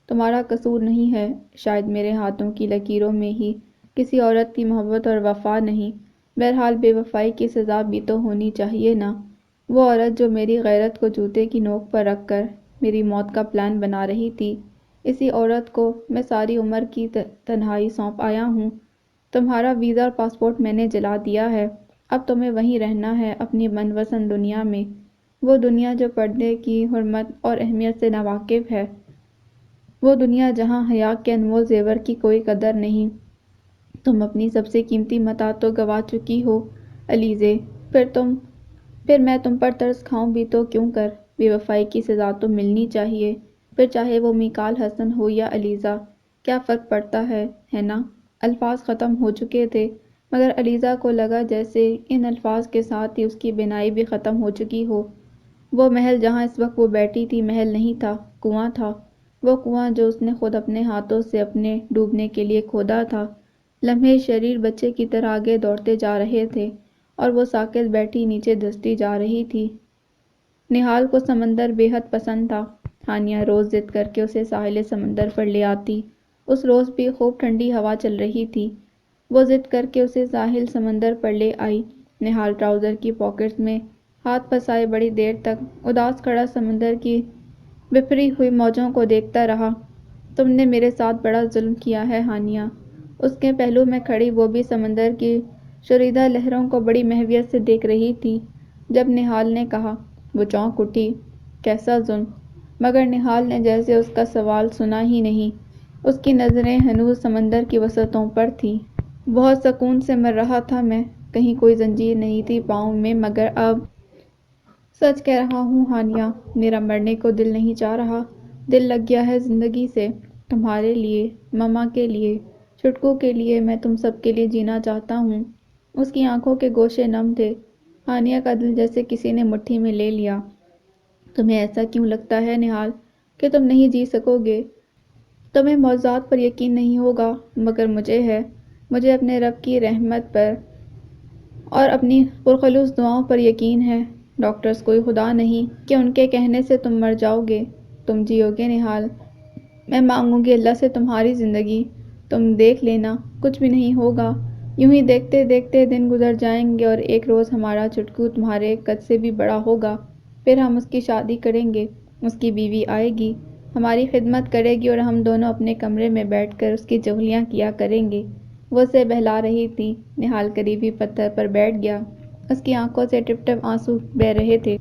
تمہارا قصور نہیں ہے، شاید میرے ہاتھوں کی لکیروں میں ہی کسی عورت کی محبت اور وفا نہیں۔ بہرحال بے وفائی کی سزا بھی تو ہونی چاہیے نا۔ وہ عورت جو میری غیرت کو جوتے کی نوک پر رکھ کر میری موت کا پلان بنا رہی تھی، اسی عورت کو میں ساری عمر کی تنہائی سونپ آیا ہوں۔ تمہارا ویزا اور پاسپورٹ میں نے جلا دیا ہے، اب تمہیں وہیں رہنا ہے، اپنی من پسند دنیا میں، وہ دنیا جو پردے کی حرمت اور اہمیت سے ناواقف ہے، وہ دنیا جہاں حیا کے انمول زیور کی کوئی قدر نہیں۔ تم اپنی سب سے قیمتی متاع تو گنوا چکی ہو الیزے، پھر میں تم پر ترس کھاؤں بھی تو کیوں کر؟ بے وفائی کی سزا تو ملنی چاہیے، پھر چاہے وہ میکال حسن ہو یا الیزا، کیا فرق پڑتا ہے نا؟ الفاظ ختم ہو چکے تھے، مگر الیزا کو لگا جیسے ان الفاظ کے ساتھ ہی اس کی بینائی بھی ختم ہو چکی ہو۔ وہ محل جہاں اس وقت وہ بیٹھی تھی محل نہیں تھا، کنواں تھا، وہ کنواں جو اس نے خود اپنے ہاتھوں سے اپنے ڈوبنے کے لیے کھودا تھا۔ لمحے شریر بچے کی طرح آگے دوڑتے جا رہے تھے، اور وہ ساکت بیٹھی نیچے دھستی جا رہی تھی۔ نہال کو سمندر بے حد پسند تھا۔ ہانیہ روز ضد کر کے اسے ساحل سمندر پر لے آتی۔ اس روز بھی خوب ٹھنڈی ہوا چل رہی تھی، وہ ضد کر کے اسے ساحل سمندر پر لے آئی۔ نہال ٹراؤزر کی پاکٹس میں ہاتھ پھنسائے بڑی دیر تک اداس کھڑا سمندر کی بپھری ہوئی موجوں کو دیکھتا رہا۔ تم نے میرے ساتھ بڑا ظلم کیا ہے ہانیہ، اس کے پہلو میں کھڑی وہ بھی سمندر کی شوریدہ لہروں کو بڑی محویت سے دیکھ رہی تھی۔ جب نہال نے کہا، وہ چونک اٹھی۔ کیسا ظلم؟ مگر نہال نے جیسے اس کا سوال سنا ہی نہیں، اس کی نظریں ہنوز سمندر کی وسعتوں پر تھیں۔ بہت سکون سے مر رہا تھا میں، کہیں کوئی زنجیر نہیں تھی پاؤں میں، مگر اب سچ کہہ رہا ہوں ہانیہ، میرا مرنے کو دل نہیں چاہ رہا، دل لگ گیا ہے زندگی سے، تمہارے لیے، مما کے لیے، چھٹکو کے لیے، میں تم سب کے لیے جینا چاہتا ہوں۔ اس کی آنکھوں کے گوشے نم تھے، ہانیہ کا دل جیسے کسی نے مٹھی میں لے لیا۔ تمہیں ایسا کیوں لگتا ہے نہال کہ تم نہیں جی سکو گے؟ تمہیں معجزات پر یقین نہیں ہوگا، مگر مجھے ہے، مجھے اپنے رب کی رحمت پر اور اپنی پرخلوص دعاؤں پر یقین ہے۔ ڈاکٹرز کوئی خدا نہیں کہ ان کے کہنے سے تم مر جاؤ گے، تم جیو گے نہال۔ میں مانگوں گی اللہ سے تمہاری زندگی، تم دیکھ لینا، کچھ بھی نہیں ہوگا، یوں ہی دیکھتے دیکھتے دن گزر جائیں گے، اور ایک روز ہمارا چھٹکو تمہارے قد سے بھی بڑا ہوگا، پھر ہم اس کی شادی کریں گے، اس کی بیوی آئے گی، ہماری خدمت کرے گی، اور ہم دونوں اپنے کمرے میں بیٹھ کر اس کی چغلیاں کیا کریں گے۔ وہ اسے بہلا رہی تھی۔ نہال قریبی پتھر پر بیٹھ گیا، اس کی آنکھوں سے ٹپ ٹپ آنسو بہہ رہے تھے۔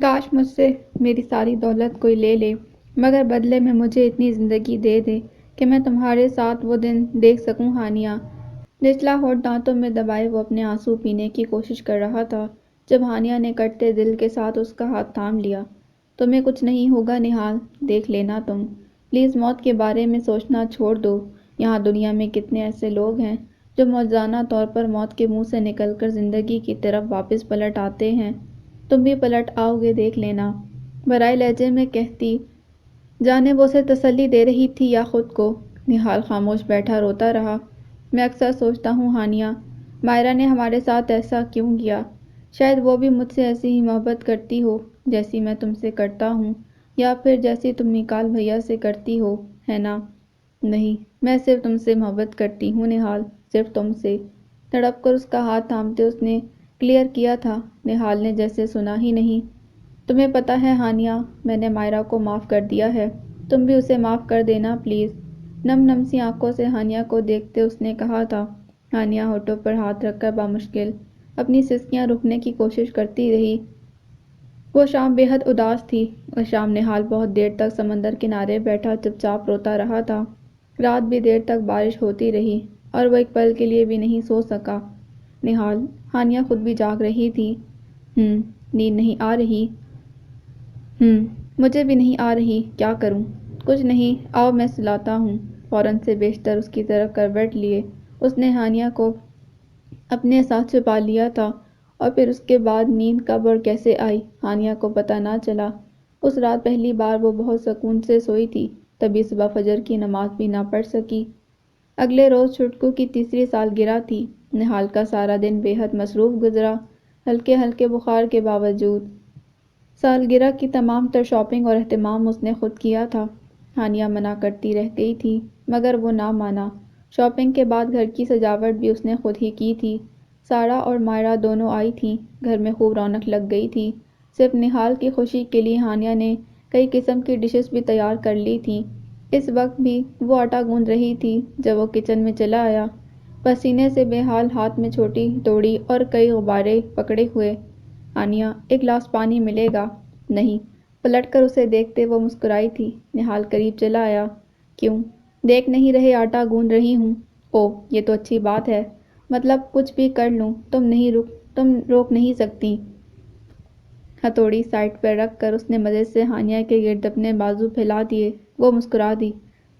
کاش مجھ سے میری ساری دولت کوئی لے لے، مگر بدلے میں مجھے اتنی زندگی دے دے کہ میں تمہارے ساتھ وہ دن دیکھ سکوں ہانیہ۔ نچلا ہونٹ دانتوں میں دبائے وہ اپنے آنسو پینے کی کوشش کر رہا تھا، جب ہانیہ نے کٹتے دل کے ساتھ اس کا ہاتھ تھام لیا۔ تمہیں کچھ نہیں ہوگا نہال، دیکھ لینا تم، پلیز موت کے بارے میں سوچنا چھوڑ دو۔ یہاں دنیا میں کتنے ایسے لوگ ہیں جو معجزانہ طور پر موت کے منہ سے نکل کر زندگی کی طرف واپس پلٹ آتے ہیں، تم بھی پلٹ آؤ گے، دیکھ لینا۔ برائے لہجے میں کہتی، جانے وہ اسے تسلی دے رہی تھی یا خود کو؟ نہال خاموش بیٹھا روتا رہا۔ میں اکثر سوچتا ہوں ہانیہ، مائرہ نے ہمارے ساتھ ایسا کیوں کیا؟ شاید وہ بھی مجھ سے ایسی ہی محبت کرتی ہو جیسی میں تم سے کرتا ہوں، یا پھر جیسی تم میکال بھیا سے کرتی ہو، ہے نا؟ نہیں، میں صرف تم سے محبت کرتی ہوں نہال، صرف تم سے۔ تڑپ کر اس کا ہاتھ تھامتے اس نے کلیئر کیا تھا۔ نہال نے جیسے سنا ہی نہیں۔ تمہیں پتہ ہے ہانیہ، میں نے مائرہ کو معاف کر دیا ہے، تم بھی اسے معاف کر دینا پلیز۔ نم نم سی آنکھوں سے ہانیہ کو دیکھتے اس نے کہا تھا۔ ہانیہ ہونٹوں پر ہاتھ رکھ کر بامشکل اپنی سسکیاں روکنے کی کوشش کرتی رہی۔ وہ شام بے حد اداس تھی۔ اس شام نہال بہت دیر تک سمندر کنارے بیٹھا چپ چاپ روتا رہا تھا۔ رات بھی دیر تک بارش ہوتی رہی اور وہ ایک پل کے لیے بھی نہیں سو سکا۔ نہال، ہانیہ خود بھی جاگ رہی تھی۔ نیند نہیں آ رہی؟ مجھے بھی نہیں آ رہی، کیا کروں؟ کچھ نہیں، آؤ میں سلاتا ہوں۔ فوراً سے بیشتر اس کی طرف کروٹ لیے اس نے ہانیہ کو اپنے ساتھ چھپا لیا تھا، اور پھر اس کے بعد نیند کب اور کیسے آئی ہانیہ کو پتہ نہ چلا۔ اس رات پہلی بار وہ بہت سکون سے سوئی تھی، تبھی صبح فجر کی نماز بھی نہ پڑھ سکی۔ اگلے روز چھٹکو کی تیسری سالگرہ تھی۔ نہال کا سارا دن بے حد مصروف گزرا، ہلکے ہلکے بخار کے باوجود۔ سالگرہ کی تمام تر شاپنگ اور اہتمام اس نے خود کیا تھا۔ ہانیہ منع کرتی رہ گئی تھی مگر وہ نہ مانا۔ شاپنگ کے بعد گھر کی سجاوٹ بھی اس نے خود ہی کی تھی۔ سارا اور مائرہ دونوں آئی تھیں، گھر میں خوب رونق لگ گئی تھی۔ صرف نہال کی خوشی کے لیے ہانیہ نے کئی قسم کی ڈشز بھی تیار کر لی تھیں۔ اس وقت بھی وہ آٹا گوندھ رہی تھی جب وہ کچن میں چلا آیا، پسینے سے بے حال، ہاتھ میں چھوٹی توڑی اور کئی غبارے پکڑے ہوئے۔ ہانیہ، ایک گلاس پانی ملے گا؟ نہیں۔ پلٹ کر اسے دیکھتے وہ مسکرائی تھی۔ نہال قریب چلا آیا۔ کیوں؟ دیکھ نہیں رہے آٹا گوندھ رہی ہوں؟ اوہ، یہ تو اچھی بات ہے، مطلب کچھ بھی کر لوں، تم روک نہیں سکتی۔ ہتھوڑی سائڈ پر رکھ کر اس نے مزے سے ہانیہ کے گرد اپنے بازو پھیلا دیے۔ وہ مسکرا دی۔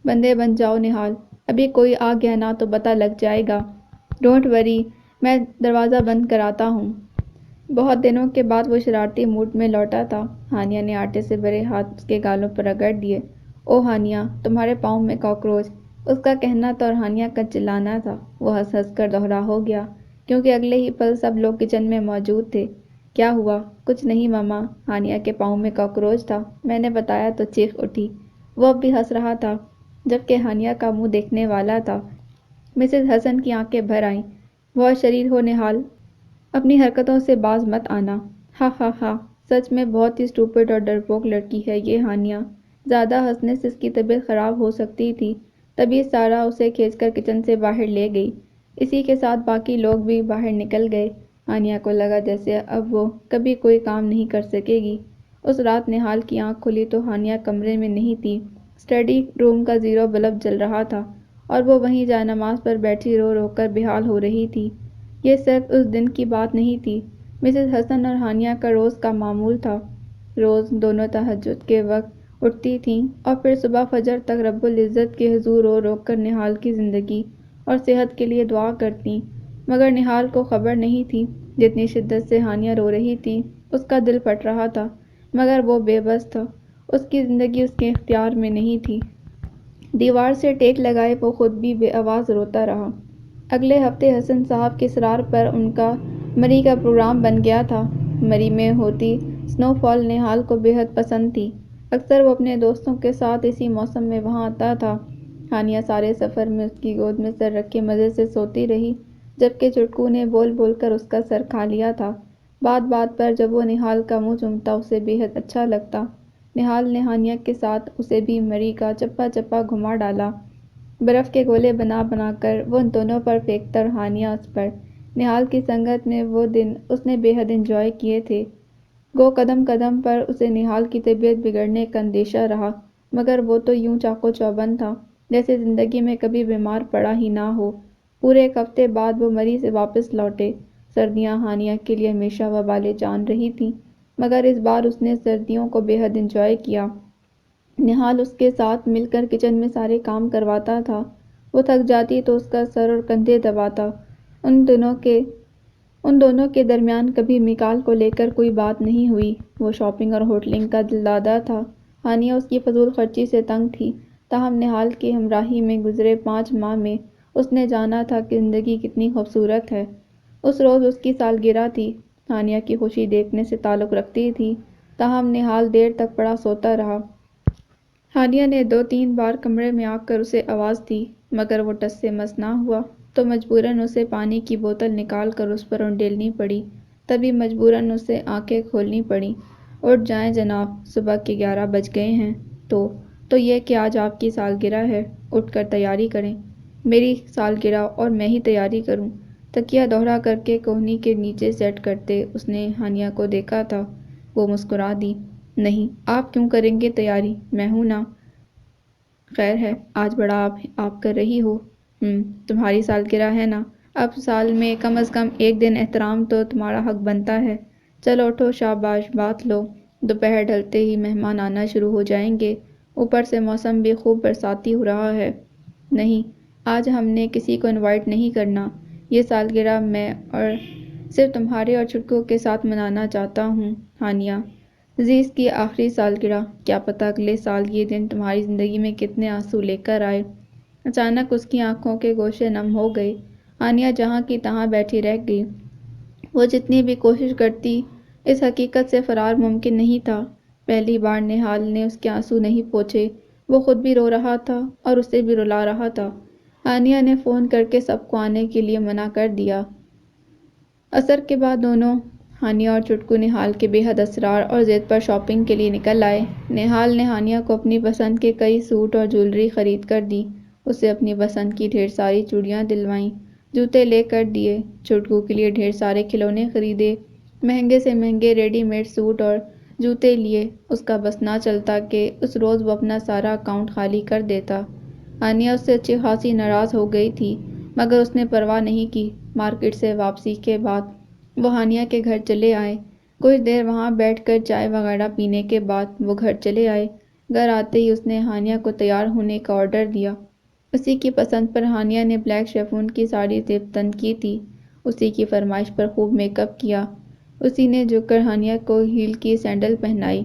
بندے بن جاؤ نہال، ابھی کوئی آ گیا نہ تو پتہ لگ جائے گا۔ ڈونٹ وری، میں دروازہ بند کراتا ہوں۔ بہت دنوں کے بعد وہ شرارتی موڈ میں لوٹا تھا۔ ہانیہ نے آٹے سے بھرے ہاتھ اس کے گالوں پر رگڑ دیے۔ اوہ ہانیہ، تمہارے پاؤں میں کاکروچ! اس کا کہنا تھا اور ہانیہ کا چلانا تھا۔ وہ ہنس ہنس کر دوہرا ہو گیا، کیونکہ اگلے ہی پل سب لوگ کچن میں موجود تھے۔ کیا ہوا؟ کچھ نہیں ماما، ہانیہ کے پاؤں میں کاکروچ تھا، میں نے بتایا تو چیخ اٹھی۔ وہ اب بھی ہنس رہا تھا، جبکہ ہانیہ کا منہ دیکھنے والا تھا۔ مسز حسن کی آنکھیں بھر آئیں۔ بہت شریر ہو نہال، اپنی حرکتوں سے باز مت آنا۔ ہا ہا ہا، سچ میں بہت ہی اسٹوپڈ اور ڈرپوک لڑکی ہے یہ ہانیہ۔ زیادہ ہنسنے سے اس کی طبیعت خراب ہو سکتی تھی۔ تبھی سارا اسے کھینچ کر کچن سے باہر لے گئی۔ اسی کے ساتھ باقی لوگ بھی باہر نکل گئے۔ ہانیہ کو لگا جیسے اب وہ کبھی کوئی کام نہیں کر سکے گی۔ اس رات نہال کی آنکھ کھلی تو ہانیہ کمرے میں نہیں تھی۔ اسٹڈی روم کا 0 بلب جل رہا تھا اور وہ وہیں جائے نماز پر بیٹھی رو رو کر بحال ہو رہی تھی۔ یہ صرف اس دن کی بات نہیں تھی، مسز حسن اور ہانیہ کا روز کا معمول تھا۔ روز دونوں تہجد کے وقت اٹھتی تھیں اور پھر صبح فجر تک رب العزت کے حضور رو رو کر نہال کی زندگی اور صحت کے لیے دعا کرتیں، مگر نہال کو خبر نہیں تھی جتنی شدت سے ہانیہ رو رہی تھی اس کا دل پھٹ رہا تھا، مگر وہ بے بس تھا، اس کی زندگی اس کے اختیار میں نہیں تھی۔ دیوار سے ٹیک لگائے وہ خود بھی بے آواز روتا رہا۔ اگلے ہفتے حسن صاحب کے اصرار پر ان کا مری کا پروگرام بن گیا تھا۔ مری میں ہوتی سنو فال نہال کو بے حد پسند تھی۔ اکثر وہ اپنے دوستوں کے ساتھ اسی موسم میں وہاں آتا تھا۔ ہانیہ سارے سفر میں اس کی گود میں سر رکھے مزے سے سوتی رہی، جبکہ چھٹکو نے بول بول کر اس کا سر کھا لیا تھا۔ بات بات پر جب وہ نہال کا منہ چومتا اسے بے حد اچھا لگتا۔ نہال نے ہانیہ کے ساتھ اسے بھی مری کا چپا چپا گھما ڈالا۔ برف کے گولے بنا بنا کر وہ ان دونوں پر پھینکتا اور ہانیہ اس پر۔ نہال کی سنگت میں وہ دن اس نے بے حد انجوائے کیے تھے۔ گو قدم قدم پر اسے نہال کی طبیعت بگڑنے کا اندیشہ رہا، مگر وہ تو یوں چاقو چوبند تھا جیسے زندگی میں کبھی بیمار پڑا ہی نہ ہو۔ پورے ایک ہفتے بعد وہ مری سے واپس لوٹے۔ سردیاں ہانیہ کے لیے ہمیشہ وبال جان رہی تھیں، مگر اس بار اس نے سردیوں کو بے حد انجوائے کیا۔ نہال اس کے ساتھ مل کر کچن میں سارے کام کرواتا تھا۔ وہ تھک جاتی تو اس کا سر اور کندھے دباتا۔ ان دونوں کے درمیان کبھی میکال کو لے کر کوئی بات نہیں ہوئی۔ وہ شاپنگ اور ہوٹلنگ کا دلدادہ تھا۔ ہانیہ اس کی فضول خرچی سے تنگ تھی، تاہم نہال کی ہمراہی میں گزرے 5 ماہ میں اس نے جانا تھا کہ زندگی کتنی خوبصورت ہے۔ اس روز اس کی سالگرہ تھی۔ ہانیہ کی خوشی دیکھنے سے تعلق رکھتی تھی، تاہم نہال دیر تک پڑا سوتا رہا۔ ہانیہ نے 2-3 بار کمرے میں آ کر اسے آواز دی، مگر وہ ٹس سے مس نہ ہوا تو مجبوراً اسے پانی کی بوتل نکال کر اس پر انڈیلنی پڑی۔ تبھی مجبوراً اسے آنکھیں کھولنی پڑیں۔ اٹھ جائیں جناب، صبح کے 11 بج گئے ہیں۔ تو یہ کہ آج آپ کی سالگرہ ہے، اٹھ کر تیاری کریں۔ میری سالگرہ اور میں ہی تیاری کروں؟ تکیہ دوہرا کر کے کوہنی کے نیچے سیٹ کرتے اس نے ہانیہ کو دیکھا تھا۔ وہ مسکرا دی۔ نہیں، آپ کیوں کریں گے تیاری، میں ہوں نا۔ خیر ہے، آج بڑا آپ کر رہی ہو۔ تمہاری سالگرہ ہے نا، اب سال میں کم از کم ایک دن احترام تو تمہارا حق بنتا ہے۔ چلو اٹھو، شاباش، بات لو۔ دوپہر ڈھلتے ہی مہمان آنا شروع ہو جائیں گے، اوپر سے موسم بھی خوب برساتی ہو رہا ہے۔ نہیں، آج ہم نے کسی کو انوائٹ نہیں کرنا، یہ سالگرہ میں اور صرف تمہارے اور چھٹکو کے ساتھ منانا چاہتا ہوں۔ ہانیہ، عزیز کی آخری سالگرہ، کیا پتہ اگلے سال یہ دن تمہاری زندگی میں کتنے آنسو لے کر آئے۔ اچانک اس کی آنکھوں کے گوشے نم ہو گئے۔ ہانیہ جہاں کی تہاں بیٹھی رہ گئی۔ وہ جتنی بھی کوشش کرتی، اس حقیقت سے فرار ممکن نہیں تھا۔ پہلی بار نہال نے اس کے آنسو نہیں پوچھے، وہ خود بھی رو رہا تھا اور اسے بھی رلا رہا تھا۔ ہانیہ نے فون کر کے سب کو آنے کے لیے منع کر دیا۔ عصر کے بعد دونوں، ہانیہ اور چھٹکو، نہال کے بے حد اصرار اور ضد پر شاپنگ کے لیے نکل آئے۔ نہال نے ہانیہ کو اپنی پسند کے کئی سوٹ اور جویلری خرید کر دی، اسے اپنی پسند کی ڈھیر ساری چوڑیاں دلوائیں، جوتے لے کر دیے، چھٹکو کے لیے ڈھیر سارے کھلونے خریدے، مہنگے سے مہنگے ریڈی میڈ سوٹ اور جوتے لیے۔ اس کا بس نہ چلتا کہ اس روز وہ اپنا سارا اکاؤنٹ خالی کر دیتا۔ ہانیہ اس سے اچھی خاصی ناراض ہو گئی تھی، مگر اس نے پرواہ نہیں کی۔ مارکیٹ سے واپسی کے بعد وہ ہانیہ کے گھر چلے آئے۔ کچھ دیر وہاں بیٹھ کر چائے وغیرہ پینے کے بعد وہ گھر چلے آئے۔ گھر آتے ہی اس نے ہانیہ کو تیار ہونے کا آرڈر دیا۔ اسی کی پسند پر ہانیہ نے بلیک شیفون کی ساڑی زیب تن کی تھی، اسی کی فرمائش پر خوب میک اپ کیا۔ اسی نے جھک کر ہانیہ کو ہیل کی سینڈل پہنائی۔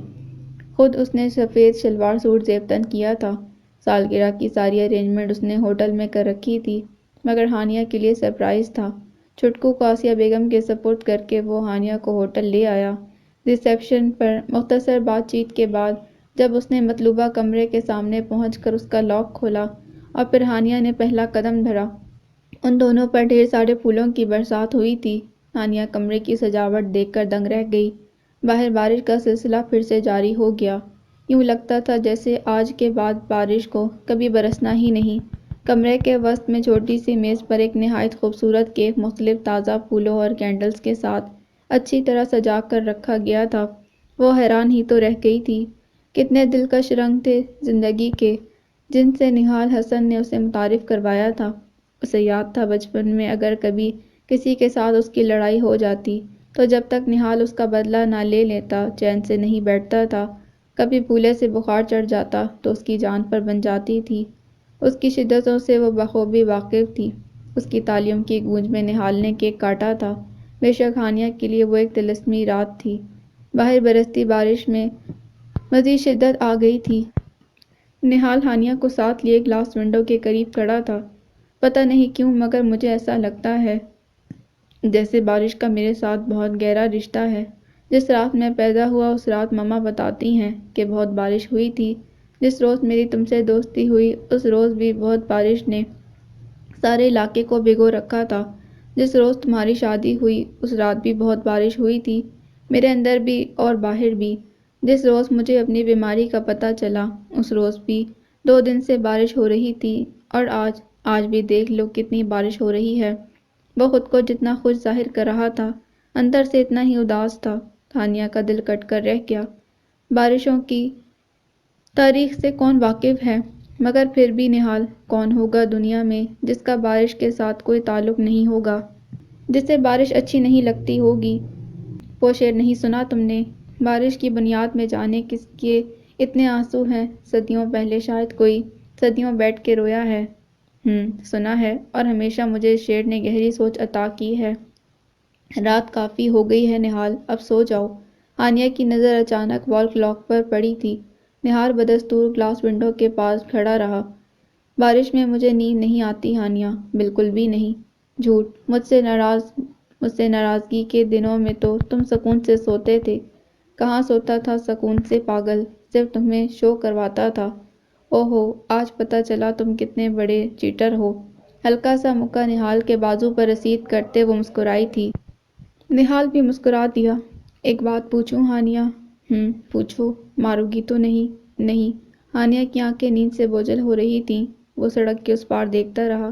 خود اس نے سفید شلوار سوٹ زیب تن کیا تھا۔ سالگرہ کی ساری ارینجمنٹ اس نے ہوٹل میں کر رکھی تھی، مگر ہانیہ کے لیے سرپرائز تھا۔ چھٹکو کو آسیہ بیگم کے سپرد کر کے وہ ہانیہ کو ہوٹل لے آیا۔ ریسیپشن پر مختصر بات چیت کے بعد جب اس نے مطلوبہ کمرے کے سامنے پہنچ کر اس کا لاک کھولا اور پھر ہانیہ نے پہلا قدم دھرا، ان دونوں پر ڈھیر سارے پھولوں کی برسات ہوئی تھی۔ ہانیہ کمرے کی سجاوٹ دیکھ کر دنگ رہ گئی۔ باہر بارش کا سلسلہ پھر سے جاری ہو گیا، یوں لگتا تھا جیسے آج کے بعد بارش کو کبھی برسنا ہی نہیں۔ کمرے کے وسط میں چھوٹی سی میز پر ایک نہایت خوبصورت کیک مختلف تازہ پھولوں اور کینڈلز کے ساتھ اچھی طرح سجا کر رکھا گیا تھا۔ وہ حیران ہی تو رہ گئی تھی، کتنے دلکش رنگ تھے زندگی کے، جن سے نہال حسن نے اسے متعارف کروایا تھا۔ اسے یاد تھا بچپن میں اگر کبھی کسی کے ساتھ اس کی لڑائی ہو جاتی تو جب تک نہال اس کا بدلہ نہ لے لیتا چین سے نہیں بیٹھتا تھا۔ کبھی پھولے سے بخار چڑھ جاتا تو اس کی جان پر بن جاتی تھی۔ اس کی شدتوں سے وہ بخوبی واقف تھی۔ اس کی تالیوں کی گونج میں نہال نے کیک کاٹا تھا۔ بے شک ہانیہ کے لیے وہ ایک طلسمی رات تھی۔ باہر برستی بارش میں مزید شدت آ گئی تھی۔ نہال ہانیہ کو ساتھ لیے گلاس ونڈو کے قریب کھڑا تھا۔ پتہ نہیں کیوں مگر مجھے ایسا لگتا ہے جیسے بارش کا میرے ساتھ بہت گہرا رشتہ ہے۔ جس رات میں پیدا ہوا اس رات ماما بتاتی ہیں کہ بہت بارش ہوئی تھی۔ جس روز میری تم سے دوستی ہوئی اس روز بھی بہت بارش نے سارے علاقے کو بھگو رکھا تھا۔ جس روز تمہاری شادی ہوئی اس رات بھی بہت بارش ہوئی تھی، میرے اندر بھی اور باہر بھی۔ جس روز مجھے اپنی بیماری کا پتہ چلا اس روز بھی 2 دن سے بارش ہو رہی تھی، اور آج بھی دیکھ لو کتنی بارش ہو رہی ہے۔ وہ خود کو جتنا خوش ظاہر کر رہا تھا اندر سے اتنا ہی اداس تھا۔ ہانیہ کا دل کٹ کر رہ گیا۔ بارشوں کی تاریخ سے کون واقف ہے؟ مگر پھر بھی نہال، کون ہوگا دنیا میں جس کا بارش کے ساتھ کوئی تعلق نہیں ہوگا، جسے بارش اچھی نہیں لگتی ہوگی؟ وہ شعر نہیں سنا تم نے؟ بارش کی بنیاد میں جانے کس کے اتنے آنسو ہیں، صدیوں پہلے شاید کوئی صدیوں بیٹھ کے رویا ہے۔ سنا ہے، اور ہمیشہ مجھے اس شعر نے گہری سوچ عطا کی ہے۔ رات کافی ہو گئی ہے نہال، اب سو جاؤ۔ ہانیہ کی نظر اچانک وال کلاک پر پڑی تھی۔ نہال بدستور گلاس ونڈو کے پاس کھڑا رہا۔ بارش میں مجھے نیند نہیں آتی ہانیہ، بالکل بھی نہیں۔ جھوٹ، مجھ سے ناراضگی کے دنوں میں تو تم سکون سے سوتے تھے۔ کہاں سوتا تھا سکون سے پاگل، صرف تمہیں شو کرواتا تھا۔ اوہو، آج پتہ چلا تم کتنے بڑے چیٹر ہو۔ ہلکا سا مکہ نہال کے بازو پر رسید کرتے وہ مسکرائی تھی۔ نہال بھی مسکرا دیا۔ ایک بات پوچھوں ہانیہ؟ پوچھو، مارو گی تو نہیں؟ نہیں۔ ہانیہ کی آنکھیں نیند سے بوجھل ہو رہی تھیں۔ وہ سڑک کے اس پار دیکھتا رہا۔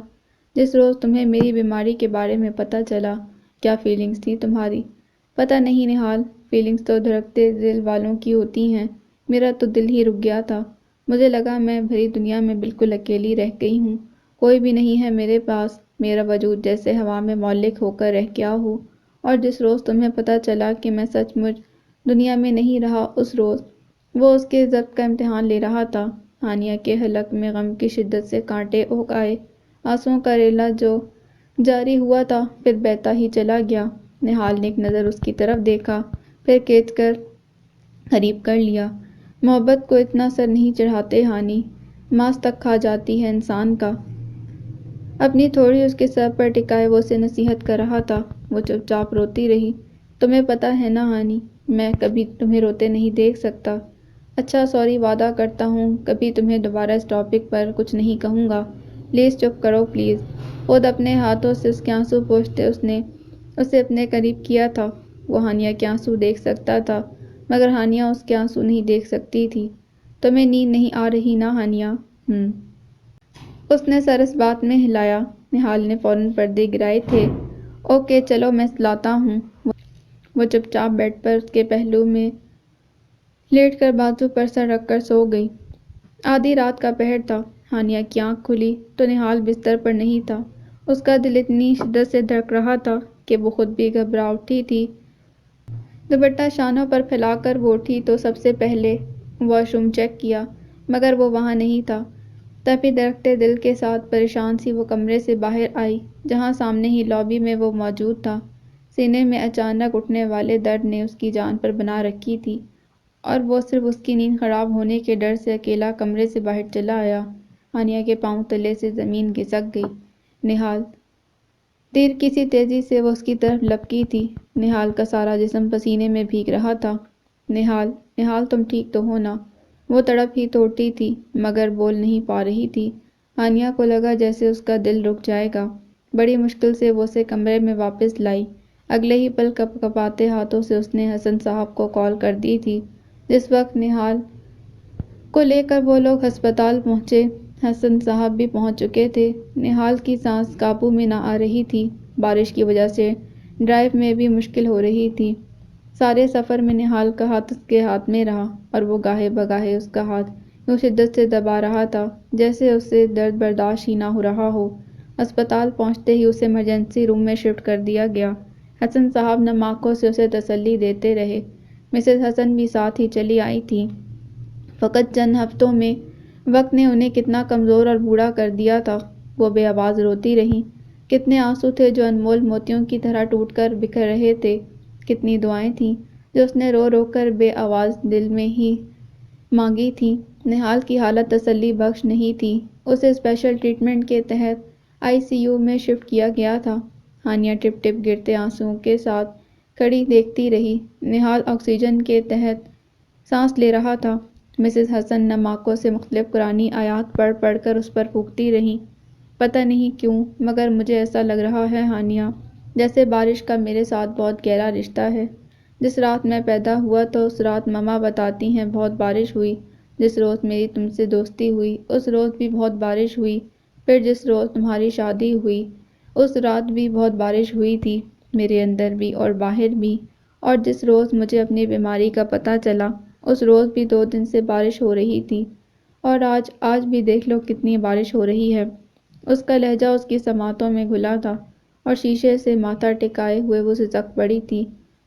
جس روز تمہیں میری بیماری کے بارے میں پتہ چلا کیا فیلنگز تھی تمہاری؟ پتہ نہیں نہال، فیلنگز تو دھڑکتے دل والوں کی ہوتی ہیں، میرا تو دل ہی رک گیا تھا۔ مجھے لگا میں بھری دنیا میں بالکل اکیلی رہ گئی ہوں، کوئی بھی نہیں ہے میرے پاس، میرا وجود جیسے ہوا میں معلق ہو کر رہ گیا ہو۔ اور جس روز تمہیں پتہ چلا کہ میں سچ مچ دنیا میں نہیں رہا، اس روز وہ اس کے ضبط کا امتحان لے رہا تھا۔ ہانیہ کے حلق میں غم کی شدت سے کانٹے اگ آئے، آنسوؤں کا ریلا جو جاری ہوا تھا پھر بہتا ہی چلا گیا۔ نہال نے ایک نظر اس کی طرف دیکھا، پھر کھینچ کر قریب کر لیا۔ محبت کو اتنا سر نہیں چڑھاتے ہانی، ماس تک کھا جاتی ہے انسان کا۔ اپنی تھوڑی اس کے سر پر ٹکائے وہ اسے نصیحت کر رہا تھا۔ وہ چپ چاپ روتی رہی۔ تمہیں پتہ ہے نا ہانی، میں کبھی تمہیں روتے نہیں دیکھ سکتا۔ اچھا سوری، وعدہ کرتا ہوں کبھی تمہیں دوبارہ اس ٹاپک پر کچھ نہیں کہوں گا۔ پلیز چپ کرو پلیز۔ خود اپنے ہاتھوں سے اس کے آنسو پوچھتے اس نے اسے اپنے قریب کیا تھا۔ وہ ہانیہ کے آنسو دیکھ سکتا تھا مگر ہانیہ اس کے آنسو نہیں دیکھ سکتی تھی۔ تمہیں نیند نہیں آ رہی نا ہانیہ؟ اس نے سر اس بات میں ہلایا۔ نہال نے فوراً پردے گرائے تھے۔ اوکے چلو میں سلاتا ہوں۔ وہ چپ چاپ بیڈ پر اس کے پہلو میں لیٹ کر بازو پر سر رکھ کر سو گئی۔ آدھی رات کا پہر تھا۔ ہانیہ کی آنکھ کھلی تو نہال بستر پر نہیں تھا۔ اس کا دل اتنی شدت سے دھڑک رہا تھا کہ وہ خود بھی گھبرا اٹھی تھی۔ دوپٹہ شانوں پر پھیلا کر وہ اٹھی تو سب سے پہلے واش روم چیک کیا مگر وہ وہاں نہیں تھا۔ تبھی دھڑکتے دل کے ساتھ پریشان سی وہ کمرے سے باہر آئی جہاں سامنے ہی لابی میں وہ موجود تھا۔ سینے میں اچانک اٹھنے والے درد نے اس کی جان پر بنا رکھی تھی اور وہ صرف اس کی نیند خراب ہونے کے ڈر سے اکیلا کمرے سے باہر چلا آیا۔ ہانیہ کے پاؤں تلے سے زمین گھسک گئی۔ نہال! تیر کی سی تیزی سے وہ اس کی طرف لپکی تھی۔ نہال کا سارا جسم پسینے میں بھیگ رہا تھا۔ نہال! نہال تم ٹھیک تو ہو نا؟ وہ تڑپ ہی تو اٹھی تھی مگر بول نہیں پا رہی تھی۔ ہانیہ کو لگا جیسے اس کا دل رک جائے گا۔ بڑی مشکل سے وہ اسے کمرے میں واپس لائی۔ اگلے ہی پل کپ کپاتے ہاتھوں سے اس نے حسن صاحب کو کال کر دی تھی۔ جس وقت نہال کو لے کر وہ لوگ ہسپتال پہنچے، حسن صاحب بھی پہنچ چکے تھے۔ نہال کی سانس قابو میں نہ آ رہی تھی۔ بارش کی وجہ سے ڈرائیو میں بھی مشکل ہو رہی تھی۔ سارے سفر میں نہال کا ہاتھ اس کے ہاتھ میں رہا اور وہ گاہے بگاہے اس کا ہاتھ یوں شدت سے دبا رہا تھا جیسے اسے درد برداشت ہی نہ ہو رہا ہو۔ ہسپتال پہنچتے ہی اسے ایمرجنسی روم میں شفٹ کر دیا گیا۔ حسن صاحب نم آنکھوں سے اسے تسلی دیتے رہے۔ مسز حسن بھی ساتھ ہی چلی آئی تھیں۔ فقط چند ہفتوں میں وقت نے انہیں کتنا کمزور اور بوڑھا کر دیا تھا۔ وہ بے آواز روتی رہیں۔ کتنے آنسو تھے جو انمول موتیوں کی طرح ٹوٹ کر بکھر رہے تھے، کتنی دعائیں تھیں جو اس نے رو رو کر بے آواز دل میں ہی مانگی تھیں۔ نہال کی حالت تسلی بخش نہیں تھی۔ اسے اسپیشل ٹریٹمنٹ کے تحت ICU میں شفٹ کیا گیا تھا۔ ہانیہ ٹپ ٹپ گرتے آنسوؤں کے ساتھ کھڑی دیکھتی رہی۔ نہال آکسیجن کے تحت سانس لے رہا تھا۔ مسز حسن نم آنکھوں سے مختلف قرآنی آیات پڑھ پڑھ کر اس پر پھونکتی رہیں۔ پتہ نہیں کیوں مگر مجھے ایسا لگ رہا ہے ہانیہ جیسے بارش کا میرے ساتھ بہت گہرا رشتہ ہے۔ جس رات میں پیدا ہوا تو اس رات مما بتاتی ہیں بہت بارش ہوئی۔ جس روز میری تم سے دوستی ہوئی اس روز بھی بہت بارش ہوئی۔ پھر جس روز تمہاری شادی ہوئی اس رات بھی بہت بارش ہوئی تھی، میرے اندر بھی اور باہر بھی۔ اور جس روز مجھے اپنی بیماری کا پتہ چلا اس روز بھی 2 دن سے بارش ہو رہی تھی۔ اور آج بھی دیکھ لو کتنی بارش ہو رہی ہے۔ اس کا لہجہ اس کی سماعتوں میں گھلا تھا اور شیشے سے ماتھا ٹکائے ہوئے وہ سسک پڑی تھی۔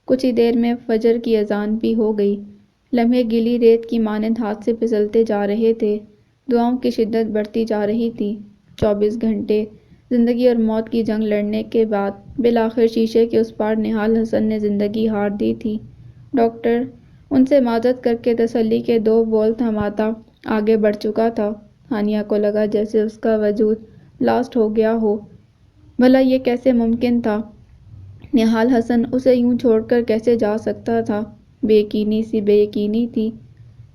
کچھ ہی دیر میں فجر کی اذان بھی ہو گئی۔ لمحے گیلی ریت کی مانند ہاتھ سے پھسلتے جا رہے تھے۔ دعاؤں کی شدت بڑھتی جا رہی تھی۔ 24 گھنٹے زندگی اور موت کی جنگ لڑنے کے بعد بالآخر شیشے کے اس پار نہال حسن نے زندگی ہار دی تھی۔ ڈاکٹر ان سے معذرت کر کے تسلی کے 2 بول تھماتا آگے بڑھ چکا تھا۔ ہانیہ کو لگا جیسے اس کا وجود لاسٹ ہو گیا ہو۔ بھلا یہ کیسے ممکن تھا؟ نہال حسن اسے یوں چھوڑ کر کیسے جا سکتا تھا؟ بے یقینی سی بے یقینی تھی۔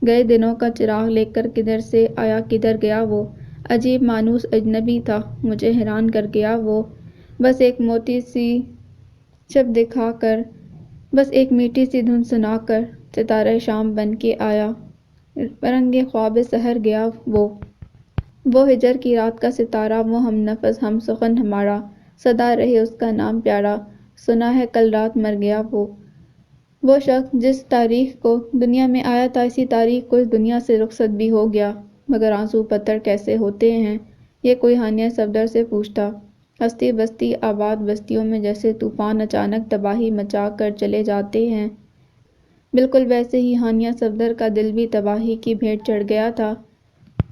گئے دنوں کا چراغ لے کر کدھر سے آیا کدھر گیا وہ؟ عجیب مانوس اجنبی تھا، مجھے حیران کر گیا وہ۔ بس ایک موٹی سی شب دکھا کر، بس ایک میٹھی سی دھن سنا کر، ستارہ شام بن کے آیا، رنگ خواب سحر گیا وہ۔ وہ ہجر کی رات کا ستارہ، وہ ہم نفس ہم سخن ہمارا، سدا رہے اس کا نام پیارا، سنا ہے کل رات مر گیا وہ۔ وہ شخص جس تاریخ کو دنیا میں آیا تھا اسی تاریخ کو اس دنیا سے رخصت بھی ہو گیا، مگر آنسو پتھر کیسے ہوتے ہیں یہ کوئی ہانیہ صفدر سے پوچھتا۔ ہستی بستی آباد بستیوں میں جیسے طوفان اچانک تباہی مچا کر چلے جاتے ہیں، بالکل ویسے ہی ہانیہ صفدر کا دل بھی تباہی کی بھیٹ چڑھ گیا تھا۔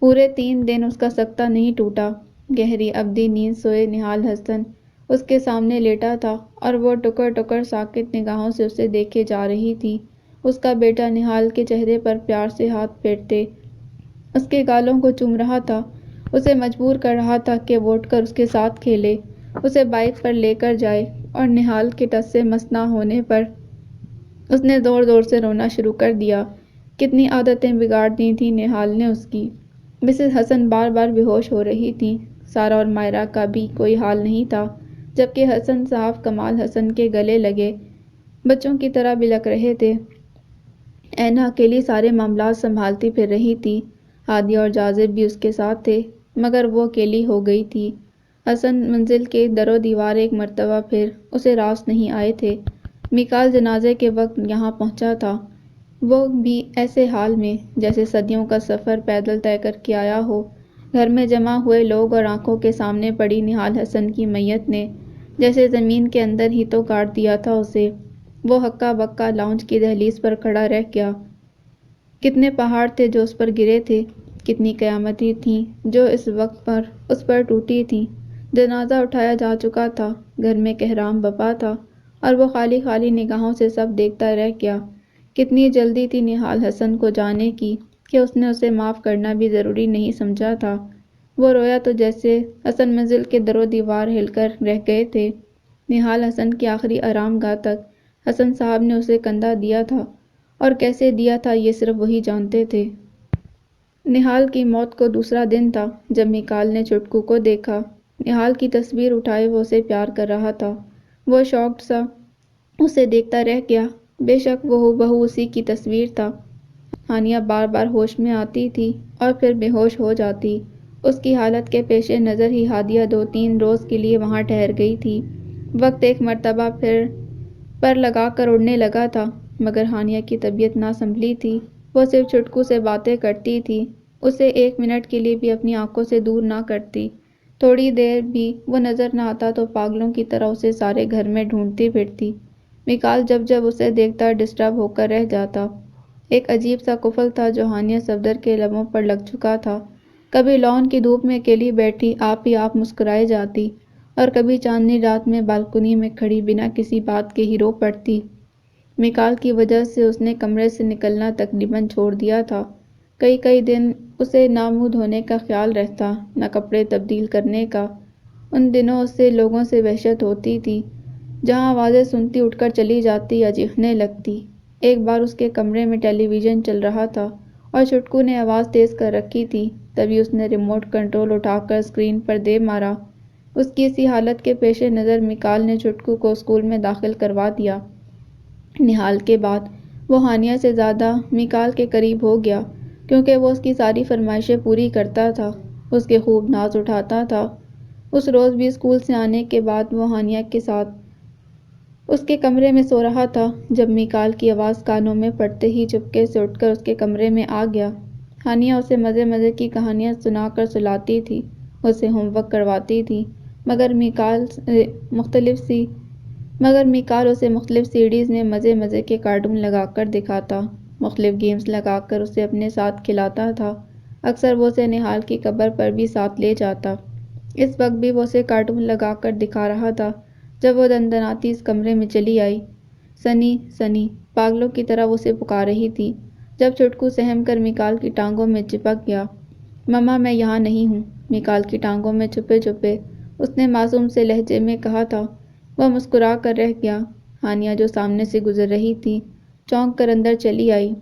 پورے 3 دن اس کا سکتہ نہیں ٹوٹا۔ گہری ابدی نیند سوئے نہال حسن اس کے سامنے لیٹا تھا اور وہ ٹکر ٹکر ساکت نگاہوں سے اسے دیکھے جا رہی تھی۔ اس کا بیٹا نہال کے چہرے پر پیار سے ہاتھ پھیرتے اس کے گالوں کو چوم رہا تھا، اسے مجبور کر رہا تھا کہ وہ اٹھ کر اس کے ساتھ کھیلے، اسے بائک پر لے کر جائے، اور نہال کے ٹس سے مس نہ ہونے پر اس نے زور زور سے رونا شروع کر دیا۔ کتنی عادتیں بگاڑ دی تھی نہال نے اس کی۔ مسز حسن بار بار بے ہوش ہو رہی تھیں۔ سارا اور مائرہ کا بھی کوئی حال نہیں تھا، جبکہ حسن صاحب کمال حسن کے گلے لگے بچوں کی طرح بلک رہے تھے۔ اینا اکیلی سارے معاملات سنبھالتی پھر رہی تھی۔ ہادیہ اور جاذب بھی اس کے ساتھ تھے، مگر وہ اکیلی ہو گئی تھی۔ حسن منزل کے در و دیوار ایک مرتبہ پھر اسے راست نہیں آئے تھے۔ میکال جنازے کے وقت یہاں پہنچا تھا، وہ بھی ایسے حال میں جیسے صدیوں کا سفر پیدل طے کر کے آیا ہو۔ گھر میں جمع ہوئے لوگ اور آنکھوں کے سامنے پڑی نہال حسن کی میت نے جیسے زمین کے اندر ہی تو کاٹ دیا تھا اسے۔ وہ ہکا بکا لاؤنج کی دہلیز پر کھڑا رہ گیا۔ کتنے پہاڑ تھے جو اس پر گرے تھے، کتنی قیامتیں تھیں جو اس وقت پر اس پر ٹوٹی تھیں۔ جنازہ اٹھایا جا چکا تھا، گھر میں کہرام بپا تھا، اور وہ خالی خالی نگاہوں سے سب دیکھتا رہ گیا۔ کتنی جلدی تھی نہال حسن کو جانے کی کہ اس نے اسے معاف کرنا بھی ضروری نہیں سمجھا تھا۔ وہ رویا تو جیسے حسن منزل کے در و دیوار ہل کر رہ گئے تھے۔ نہال حسن کی آخری آرام گاہ تک حسن صاحب نے اسے کندھا دیا تھا، اور کیسے دیا تھا یہ صرف وہی جانتے تھے۔ نہال کی موت کو دوسرا دن تھا جب میکال نے چھٹکو کو دیکھا۔ نہال کی تصویر اٹھائے وہ اسے پیار کر رہا تھا۔ وہ شاکڈ سا اسے دیکھتا رہ گیا۔ بے شک وہ ہو بہو اسی کی تصویر تھا۔ ہانیہ بار بار ہوش میں آتی تھی اور پھر بے ہوش ہو جاتی۔ اس کی حالت کے پیش نظر ہی ہادیہ 2-3 روز کے لیے وہاں ٹھہر گئی تھی۔ وقت ایک مرتبہ پھر پر لگا کر اڑنے لگا تھا، مگر ہانیہ کی طبیعت نہ سنبھلی تھی۔ وہ صرف چھٹکو سے باتیں کرتی تھی، اسے 1 منٹ کے لیے بھی اپنی آنکھوں سے دور نہ کرتی۔ تھوڑی دیر بھی وہ نظر نہ آتا تو پاگلوں کی طرح اسے سارے گھر میں ڈھونڈتی پھرتی۔ میکال جب جب اسے دیکھتا ڈسٹرب ہو کر رہ جاتا۔ ایک عجیب سا کفل تھا جو ہانیہ صفدر کے لبوں پر لگ چکا تھا۔ کبھی لان کی دھوپ میں اکیلی بیٹھی آپ ہی آپ مسکرائے جاتی، اور کبھی چاندنی رات میں بالکنی میں کھڑی بنا کسی بات کے ہی رو پڑتی۔ میکال کی وجہ سے اس نے کمرے سے نکلنا تقریباً چھوڑ دیا تھا۔ کئی دن اسے نہ منہ دھونے کا خیال رہتا، نہ کپڑے تبدیل کرنے کا۔ ان دنوں اسے لوگوں سے وحشت ہوتی تھی، جہاں آوازیں سنتی اٹھ کر چلی جاتی یا چیخنے لگتی۔ ایک بار اس کے کمرے میں ٹیلی ویژن چل رہا تھا اور چھٹکو نے آواز تیز کر رکھی تھی، تبھی اس نے ریموٹ کنٹرول اٹھا کر اسکرین پر دے مارا۔ اس کی اسی حالت کے پیش نظر میکال نے چھٹکو کو اسکول میں داخل کروا دیا۔ نہال کے بعد وہ ہانیہ سے زیادہ میکال کے قریب ہو گیا، کیونکہ وہ اس کی ساری فرمائشیں پوری کرتا تھا، اس کے خوب ناز اٹھاتا تھا۔ اس روز بھی اسکول سے آنے کے بعد وہ ہانیہ کے ساتھ اس کے کمرے میں سو رہا تھا، جب میکال کی آواز کانوں میں پڑتے ہی چپکے سے اٹھ کر اس کے کمرے میں آ گیا۔ ہانیہ اسے مزے مزے کی کہانیاں سنا کر سلاتی تھی، اسے ہوم ورک کرواتی تھی، مگر میکال اسے مختلف سیڈیز میں مزے مزے کے کارٹون لگا کر دکھاتا، مختلف گیمز لگا کر اسے اپنے ساتھ کھلاتا تھا۔ اکثر وہ اسے نہال کی قبر پر بھی ساتھ لے جاتا۔ اس وقت بھی وہ اسے کارٹون لگا کر دکھا رہا تھا جب وہ دندناتی اس کمرے میں چلی آئی۔ سنی سنی پاگلوں کی طرح وہ اسے پکار رہی تھی۔ جب چھٹکو سہم کر میکال کی ٹانگوں میں چپک گیا، مما میں یہاں نہیں ہوں، میکال کی ٹانگوں میں چھپے چھپے اس نے معصوم سے لہجے میں کہا تھا۔ وہ مسکرا کر رہ گیا۔ ہانیہ جو سامنے سے گزر رہی تھی چونک کر اندر چلی آئی۔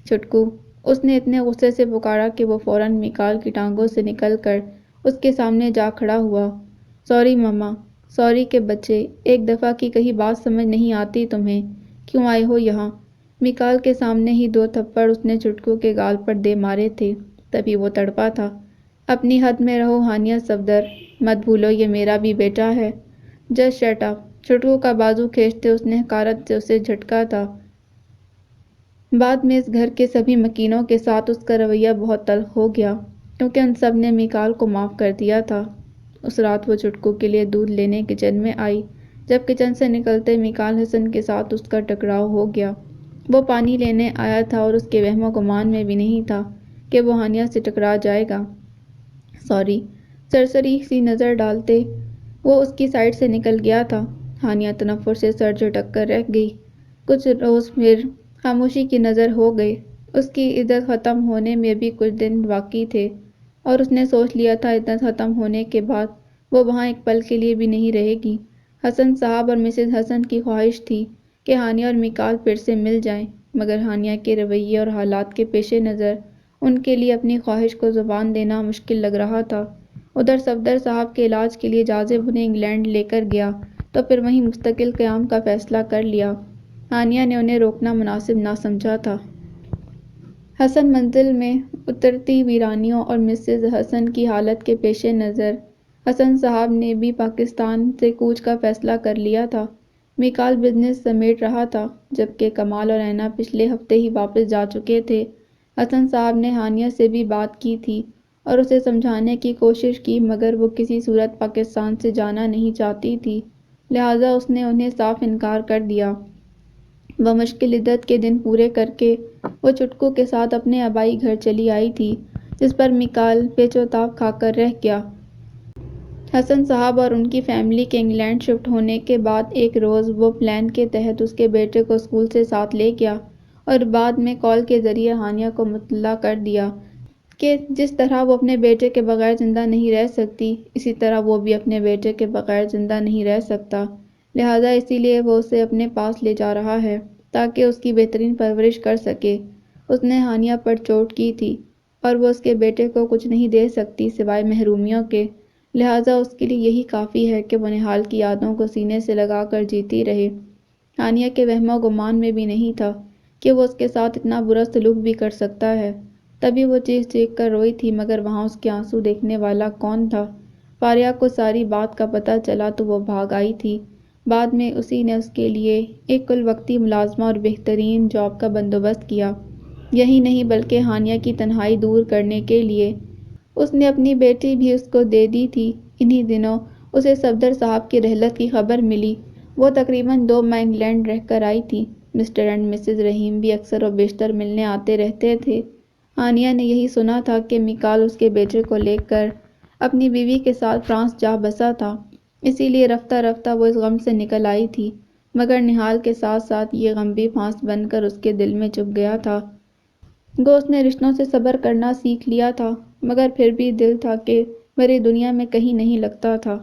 چھٹکو، اس نے اتنے غصے سے پکارا کہ وہ فوراً میکال کی ٹانگوں سے نکل کر اس کے سامنے جا کھڑا ہوا۔ سوری مما، سوری کے بچے، ایک دفعہ کی کہی بات سمجھ نہیں آتی تمہیں؟ کیوں آئے ہو یہاں؟ میکال کے سامنے ہی 2 تھپڑ اس نے چھٹکو کے گال پر دے مارے تھے، تبھی وہ تڑپا تھا۔ اپنی حد میں رہو ہانیہ صفدر، مت بھولو یہ میرا بھی بیٹا ہے۔ Just shut up. چھٹکو کا بازو کھینچتے اس نے حقارت سے اسے جھٹکا تھا۔ بعد میں اس گھر کے سبھی مکینوں کے ساتھ اس کا رویہ بہت تلخ ہو گیا، کیونکہ ان سب نے میکال کو معاف کر دیا تھا۔ اس رات وہ چٹکو کے لیے دودھ لینے کچن میں آئی۔ جب کچن سے نکلتے میکال حسن کے ساتھ اس کا ٹکراؤ ہو گیا۔ وہ پانی لینے آیا تھا اور اس کے وہم و گمان میں بھی نہیں تھا کہ وہ ہانیہ سے ٹکرا جائے گا۔ سوری، سرسری سی نظر ڈالتے وہ اس کی سائڈ سے نکل گیا تھا۔ ہانیہ تنفر سے سر جھٹک کر رہ گئی۔ کچھ روز پھر خاموشی کی نظر ہو گئے۔ اس کی عدت ختم ہونے میں بھی کچھ دن باقی تھے اور اس نے سوچ لیا تھا عدت ختم ہونے کے بعد وہ وہاں ایک پل کے لیے بھی نہیں رہے گی۔ حسن صاحب اور مسز حسن کی خواہش تھی کہ ہانیہ اور میکال پھر سے مل جائیں، مگر ہانیہ کے رویے اور حالات کے پیش نظر ان کے لیے اپنی خواہش کو زبان دینا مشکل لگ رہا تھا۔ ادھر صفدر صاحب کے علاج کے لیے جازب انہیں انگلینڈ لے کر گیا تو پھر وہیں مستقل قیام کا فیصلہ کر لیا۔ ہانیہ نے انہیں روکنا مناسب نہ سمجھا تھا۔ حسن منزل میں اترتی ویرانیوں اور مسز حسن کی حالت کے پیش نظر حسن صاحب نے بھی پاکستان سے کوچ کا فیصلہ کر لیا تھا۔ میکال بزنس سمیٹ رہا تھا، جبکہ کمال اور اینا پچھلے ہفتے ہی واپس جا چکے تھے۔ حسن صاحب نے ہانیہ سے بھی بات کی تھی اور اسے سمجھانے کی کوشش کی، مگر وہ کسی صورت پاکستان سے جانا نہیں چاہتی تھی، لہٰذا اس نے انہیں صاف انکار کر دیا۔ وہ مشکل عدت کے دن پورے کر کے وہ چٹکو کے ساتھ اپنے آبائی گھر چلی آئی تھی، جس پر میکال پیچ و تاب کھا کر رہ گیا۔ حسن صاحب اور ان کی فیملی کے انگلینڈ شفٹ ہونے کے بعد ایک روز وہ پلان کے تحت اس کے بیٹے کو اسکول سے ساتھ لے گیا اور بعد میں کال کے ذریعے ہانیہ کو مطلع کر دیا کہ جس طرح وہ اپنے بیٹے کے بغیر زندہ نہیں رہ سکتی، اسی طرح وہ بھی اپنے بیٹے کے بغیر زندہ نہیں رہ سکتا، لہٰذا اسی لیے وہ اسے اپنے پاس لے جا رہا ہے تاکہ اس کی بہترین پرورش کر سکے۔ اس نے ہانیہ پر چوٹ کی تھی اور وہ اس کے بیٹے کو کچھ نہیں دے سکتی سوائے محرومیوں کے، لہٰذا اس کے لیے یہی کافی ہے کہ وہ نہال کی یادوں کو سینے سے لگا کر جیتی رہے۔ ہانیہ کے وہم و گمان میں بھی نہیں تھا کہ وہ اس کے ساتھ اتنا برا سلوک بھی کر سکتا ہے۔ تبھی وہ چیخ چیخ کر روئی تھی، مگر وہاں اس کے آنسو دیکھنے والا کون تھا؟ فاریہ کو ساری بات کا پتہ چلا تو وہ بھاگ آئی تھی۔ بعد میں اسی نے اس کے لیے ایک کل وقتی ملازمہ اور بہترین جاب کا بندوبست کیا۔ یہی نہیں بلکہ ہانیہ کی تنہائی دور کرنے کے لیے اس نے اپنی بیٹی بھی اس کو دے دی تھی۔ انہی دنوں اسے صفدر صاحب کی رحلت کی خبر ملی۔ وہ تقریباً 2 ماہ انگلینڈ رہ کر آئی تھی۔ مسٹر اینڈ مسز رحیم بھی اکثر و بیشتر ملنے آتے رہتے تھے۔ ہانیہ نے یہی سنا تھا کہ میکال اس کے بیٹے کو لے کر اپنی بیوی کے ساتھ فرانس جا بسا تھا، اسی لیے رفتہ رفتہ وہ اس غم سے نکل آئی تھی، مگر نہال کے ساتھ ساتھ یہ غم بھی پھانس بن کر اس کے دل میں چبھ گیا تھا۔ گو اس نے رشتوں سے صبر کرنا سیکھ لیا تھا، مگر پھر بھی دل تھا کہ بھری دنیا میں کہیں نہیں لگتا تھا۔